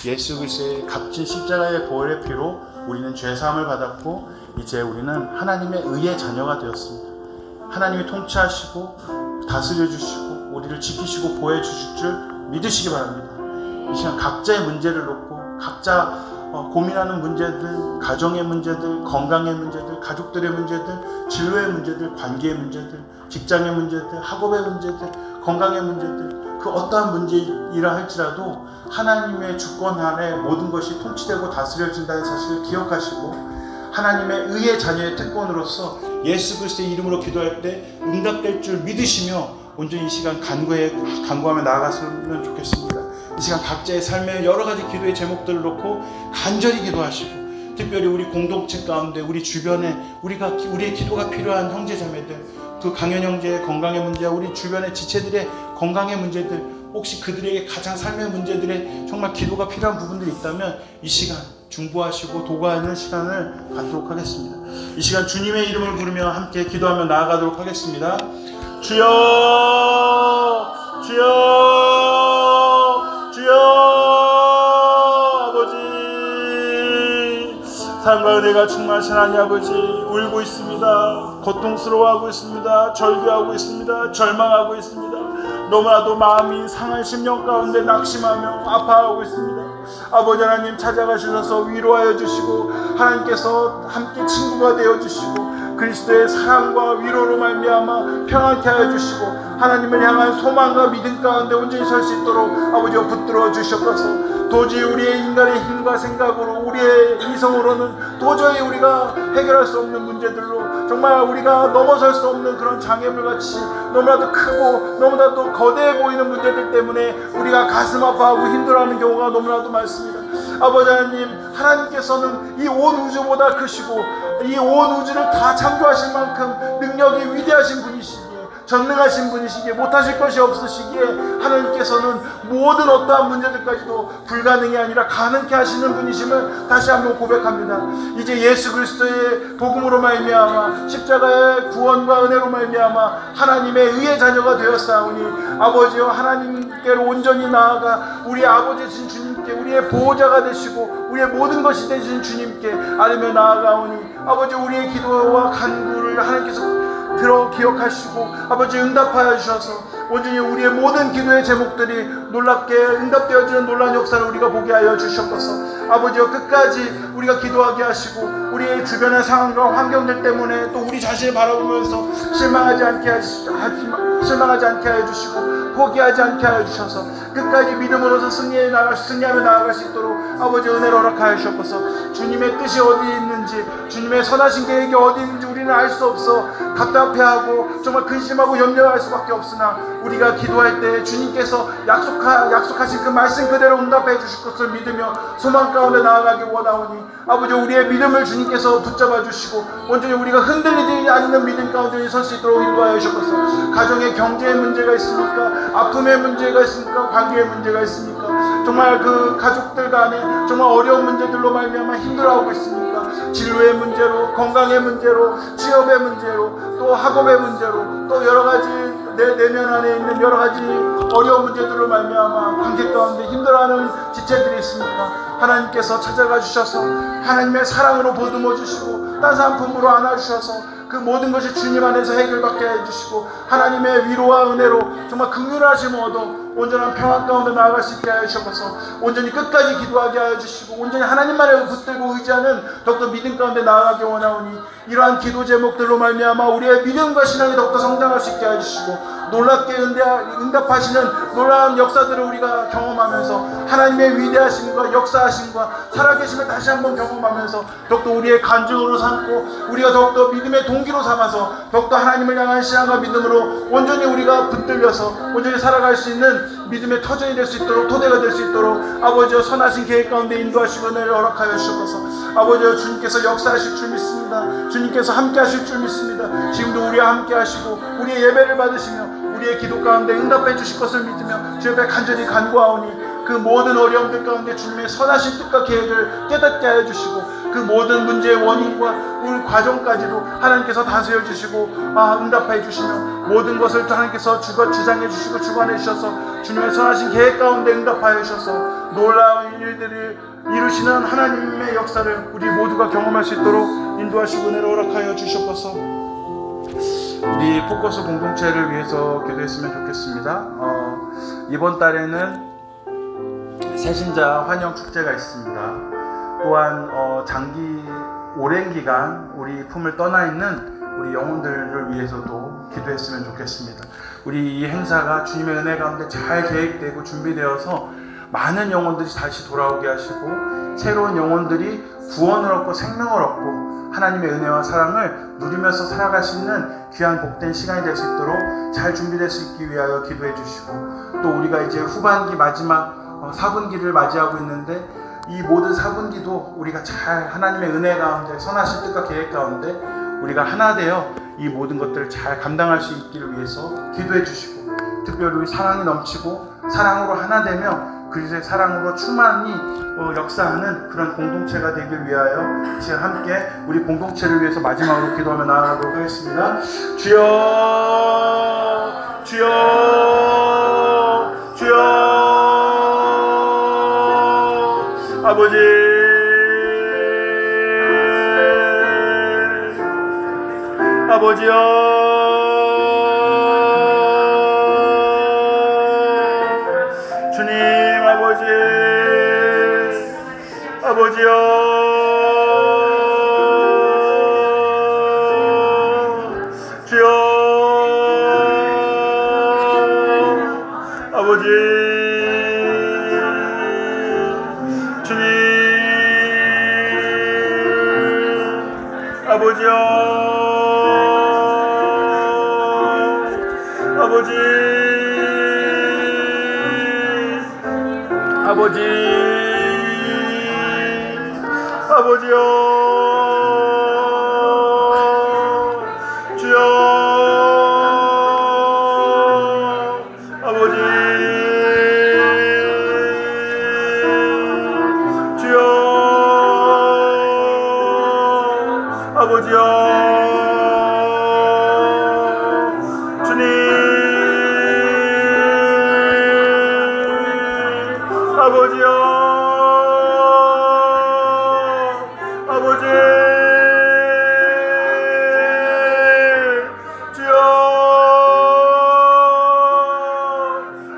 A: 예수 그리스도의 값진 십자가의 보혈의 피로 우리는 죄사함을 받았고 이제 우리는 하나님의 의의 자녀가 되었습니다. 하나님이 통치하시고 다스려 주시고 우리를 지키시고 보호해 주실 줄 믿으시기 바랍니다. 이 시간 각자의 문제를 놓고 각자 고민하는 문제들, 가정의 문제들, 건강의 문제들, 가족들의 문제들, 진로의 문제들, 관계의 문제들, 직장의 문제들, 학업의 문제들, 건강의 문제들, 그 어떠한 문제이라 할지라도 하나님의 주권 안에 모든 것이 통치되고 다스려진다는 사실을 기억하시고 하나님의 의의 자녀의 특권으로서 예수 그리스도의 이름으로 기도할 때 응답될 줄 믿으시며 온전히 이 시간 간구하며 나아갔으면 좋겠습니다. 이 시간 각자의 삶의 여러 가지 기도의 제목들을 놓고 간절히 기도하시고 특별히 우리 공동체 가운데 우리 주변에 우리의 기도가 필요한 형제자매들, 그 강현 형제의 건강의 문제와 우리 주변의 지체들의 건강의 문제들, 혹시 그들에게 가장 삶의 문제들에 정말 기도가 필요한 부분들이 있다면 이 시간 중보하시고 도구하는 시간을 갖도록 하겠습니다. 이 시간 주님의 이름을 부르며 함께 기도하며 나아가도록 하겠습니다. 주여, 주여, 주여. 아버지, 사랑과 은혜가 충만하신 하나님 아버지, 울고 있습니다. 고통스러워하고 있습니다. 절규하고 있습니다. 절망하고 있습니다. 너무나도 마음이 상한 심령 가운데 낙심하며 아파하고 있습니다. 아버지 하나님, 찾아가셔서 위로하여 주시고 하나님께서 함께 친구가 되어 주시고 그리스도의 사랑과 위로로 말미암아 평안케 하여 주시고 하나님을 향한 소망과 믿음 가운데 온전히 설 수 있도록 아버지와 붙들어 주시옵소서. 도저히 우리의 인간의 힘과 생각으로 우리의 이성으로는 도저히 우리가 해결할 수 없는 문제들로 정말 우리가 넘어설 수 없는 그런 장애물같이 너무나도 크고 너무나도 거대해 보이는 문제들 때문에 우리가 가슴 아파하고 힘들어하는 경우가 너무나도 많습니다. 아버지 하나님, 하나님께서는 이 온 우주보다 크시고 이 온 우주를 다 창조하실 만큼 능력이 위대하신 분이시기에 전능하신 분이시기에 못하실 것이 없으시기에 하나님께서는 모든 어떠한 문제들까지도 불가능이 아니라 가능케 하시는 분이심을 다시 한번 고백합니다. 이제 예수 그리스도의 복음으로 말미암아 십자가의 구원과 은혜로 말미암아 하나님의 의의 자녀가 되었사오니 아버지여 하나님께로 온전히 나아가 우리 아버지신 주님께 우리의 보호자가 되시고 우리의 모든 것이 되신 주님께 아뢰며 나아가오니 아버지, 우리의 기도와 간구를 하나님께서
C: 들어 기억하시고 아버지 응답하여 주셔서 온전히 우리의 모든 기도의 제목들이 놀랍게 응답되어지는 놀라운 역사를 우리가 보게 하여 주셨소서. 아버지여 끝까지 우리가 기도하게 하시고 우리의 주변의 상황과 환경들 때문에 또 우리 자신을 바라보면서 실망하지 않게 하여 주시고 포기하지 않게 하여 주셔서 끝까지 믿음으로서 승리하며 나아갈 수 있도록 아버지 은혜를 허락하여 주셨소서. 주님의 뜻이 어디 있는지 주님의 선하신 계획이 어디 있는지 우리는 알 수 없어 답답해하고 정말 근심하고 염려할 수밖에 없으나 우리가 기도할 때 주님께서 약속하신 그 말씀 그대로 응답해 주실 것을 믿으며 소망 가운데 나아가기 원하오니 아버지 우리의 믿음을 주님께서 붙잡아 주시고 온전히 우리가 흔들리지 않는 믿음 가운데 설 수 있도록 인도하여 주셔서. 가정에 경제의 문제가 있습니까? 아픔의 문제가 있습니까? 관계의 문제가 있습니까? 정말 그 가족들 간에 정말 어려운 문제들로 말미암아 힘들어하고 있습니까? 진로의 문제로, 건강의 문제로, 취업의 문제로, 또 학업의 문제로, 또 여러 가지 내면 안에 있는 여러 가지 어려운 문제들로 말미암아 관계 가운데 힘들어하는 지체들이 있습니까? 하나님께서 찾아가 주셔서 하나님의 사랑으로 보듬어 주시고 따스한 품으로 안아주셔서 그 모든 것이 주님 안에서 해결받게 해주시고 하나님의 위로와 은혜로 정말 긍휼하심을 얻어 온전한 평안 가운데 나아갈 수 있게 하여 주셔서 온전히 끝까지 기도하게 하여 주시고 온전히 하나님만을 붙들고 의지하는 더욱더 믿음 가운데 나아가기 원하오니 이러한 기도 제목들로 말미암아 우리의 믿음과 신앙이 더욱더 성장할 수 있게 하여 주시고 놀랍게 응답하시는 놀라운 역사들을 우리가 경험하면서 하나님의 위대하심과 역사하심과 살아계심을 다시 한번 경험하면서 더욱더 우리의 간증으로 삼고 우리가 더욱더 믿음의 동기로 삼아서 더욱더 하나님을 향한 신앙과 믿음으로 온전히 우리가 붙들려서 온전히 살아갈 수 있는 믿음의 터전이 될 수 있도록 토대가 될 수 있도록 아버지여 선하신 계획 가운데 인도하시고 은혜를 허락하여 주셔서 아버지여 주님께서 역사하실 줄 믿습니다. 주님께서 함께 하실 줄 믿습니다. 지금도 우리와 함께 하시고 우리의 예배를 받으시며 우리의 기도 가운데 응답해 주실 것을 믿으며 주 앞에 간절히 간구하오니 그 모든 어려움들 가운데 주님의 선하신 뜻과 계획을 깨닫게 하여 주시고 그 모든 문제의 원인과 우리 과정까지도 하나님께서 다스려 주시고 응답해 주시며 모든 것을 하나님께서 주장해 주시고 주관해 주셔서 주님의 선하신 계획 가운데 응답하여 주셔서 놀라운 일들을 이루시는 하나님의 역사를 우리 모두가 경험할 수 있도록 인도하시고 은혜를 허락하여 주셨소서. 우리 포커스 공동체를 위해서 기도했으면 좋겠습니다. 이번 달에는 새신자 환영 축제가 있습니다. 또한 장기 오랜 기간 우리 품을 떠나 있는 우리 영혼들을 위해서도 기도했으면 좋겠습니다. 우리 이 행사가 주님의 은혜 가운데 잘 계획되고 준비되어서 많은 영혼들이 다시 돌아오게 하시고 새로운 영혼들이 구원을 얻고 생명을 얻고 하나님의 은혜와 사랑을 누리면서 살아갈 수 있는 귀한 복된 시간이 될 수 있도록 잘 준비될 수 있기 위하여 기도해 주시고 또 우리가 이제 후반기 마지막 4분기를 맞이하고 있는데 이 모든 4분기도 우리가 잘 하나님의 은혜 가운데 선하신 뜻과 계획 가운데 우리가 하나 되어 이 모든 것들을 잘 감당할 수 있기를 위해서 기도해 주시고 특별히 우리 사랑이 넘치고 사랑으로 하나 되며 그리스도의 사랑으로 충만히 역사하는 그런 공동체가 되길 위하여 지금 함께 우리 공동체를 위해서 마지막으로 기도하며 나아가도록 하겠습니다. 주여 주여 주여 아버지 아버지여 아버지여 주여 아버지 주님 아버지여 아버지 아버지 아버지여 주여 아버지 주여 아버지여 주님 아버지여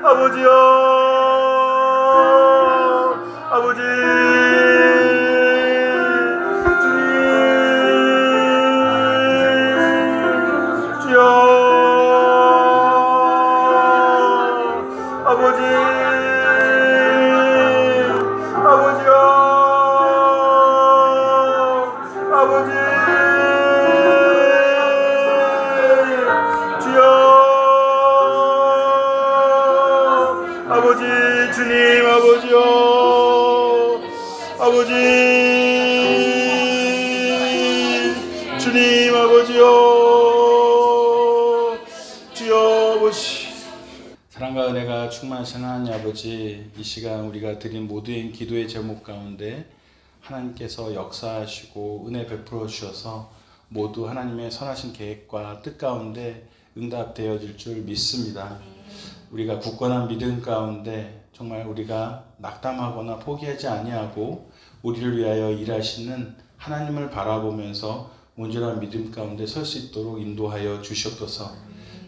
C: 아버지여, 아버지 주님, 주여, 아버지, 아버지여, 아버지 주여, 아버지 주님, 아버지여, 아버지 주님, 아버지여, 주여 아버지.
A: 사랑과 은혜가 충만하신 하나님 아버지, 이 시간 우리가 드린 모든 기도의 제목 가운데 하나님께서 역사하시고 은혜 베풀어 주셔서 모두 하나님의 선하신 계획과 뜻 가운데 응답되어질 줄 믿습니다. 우리가 굳건한 믿음 가운데 정말 우리가 낙담하거나 포기하지 아니하고 우리를 위하여 일하시는 하나님을 바라보면서 온전한 믿음 가운데 설 수 있도록 인도하여 주시옵소서.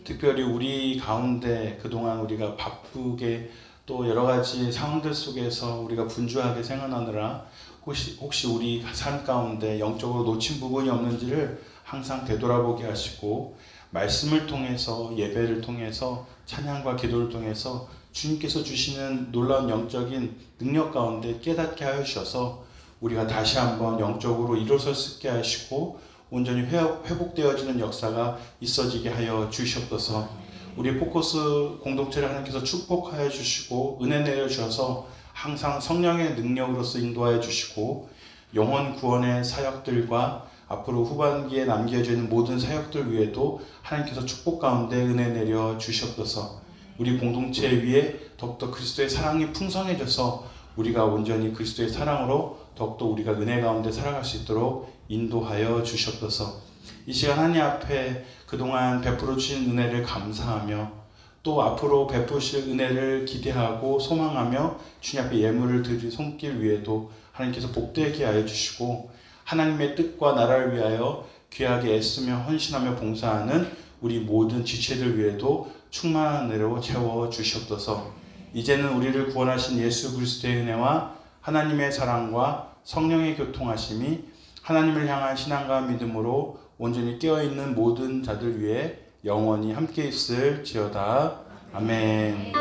A: 특별히 우리 가운데 그동안 우리가 바쁘게 또 여러 가지 상황들 속에서 우리가 분주하게 생활하느라 혹시 우리 삶 가운데 영적으로 놓친 부분이 없는지를 항상 되돌아보게 하시고, 말씀을 통해서 예배를 통해서 찬양과 기도를 통해서 주님께서 주시는 놀라운 영적인 능력 가운데 깨닫게 하여 주셔서 우리가 다시 한번 영적으로 일어설 수 있게 하시고 온전히 회복되어지는 역사가 있어지게 하여 주시옵소서. 우리 포커스 공동체를 하나님께서 축복하여 주시고 은혜 내려 주셔서 항상 성령의 능력으로서 인도하여 주시고 영혼 구원의 사역들과 앞으로 후반기에 남겨져 있는 모든 사역들 위에도 하나님께서 축복 가운데 은혜 내려 주시옵소서. 우리 공동체 위에 더욱더 그리스도의 사랑이 풍성해져서 우리가 온전히 그리스도의 사랑으로 더욱더 우리가 은혜 가운데 살아갈 수 있도록 인도하여 주시옵소서. 이 시간 하나님 앞에 그동안 베풀어 주신 은혜를 감사하며 또 앞으로 베푸실 은혜를 기대하고 소망하며 주님 앞에 예물을 드릴 손길 위에도 하나님께서 복되게 하여 주시고 하나님의 뜻과 나라를 위하여 귀하게 애쓰며 헌신하며 봉사하는 우리 모든 지체들 위에도 충만한 은혜로 채워 주시옵소서. 이제는 우리를 구원하신 예수 그리스도의 은혜와 하나님의 사랑과 성령의 교통하심이 하나님을 향한 신앙과 믿음으로 온전히 깨어있는 모든 자들 위해 영원히 함께 있을지어다. 아멘.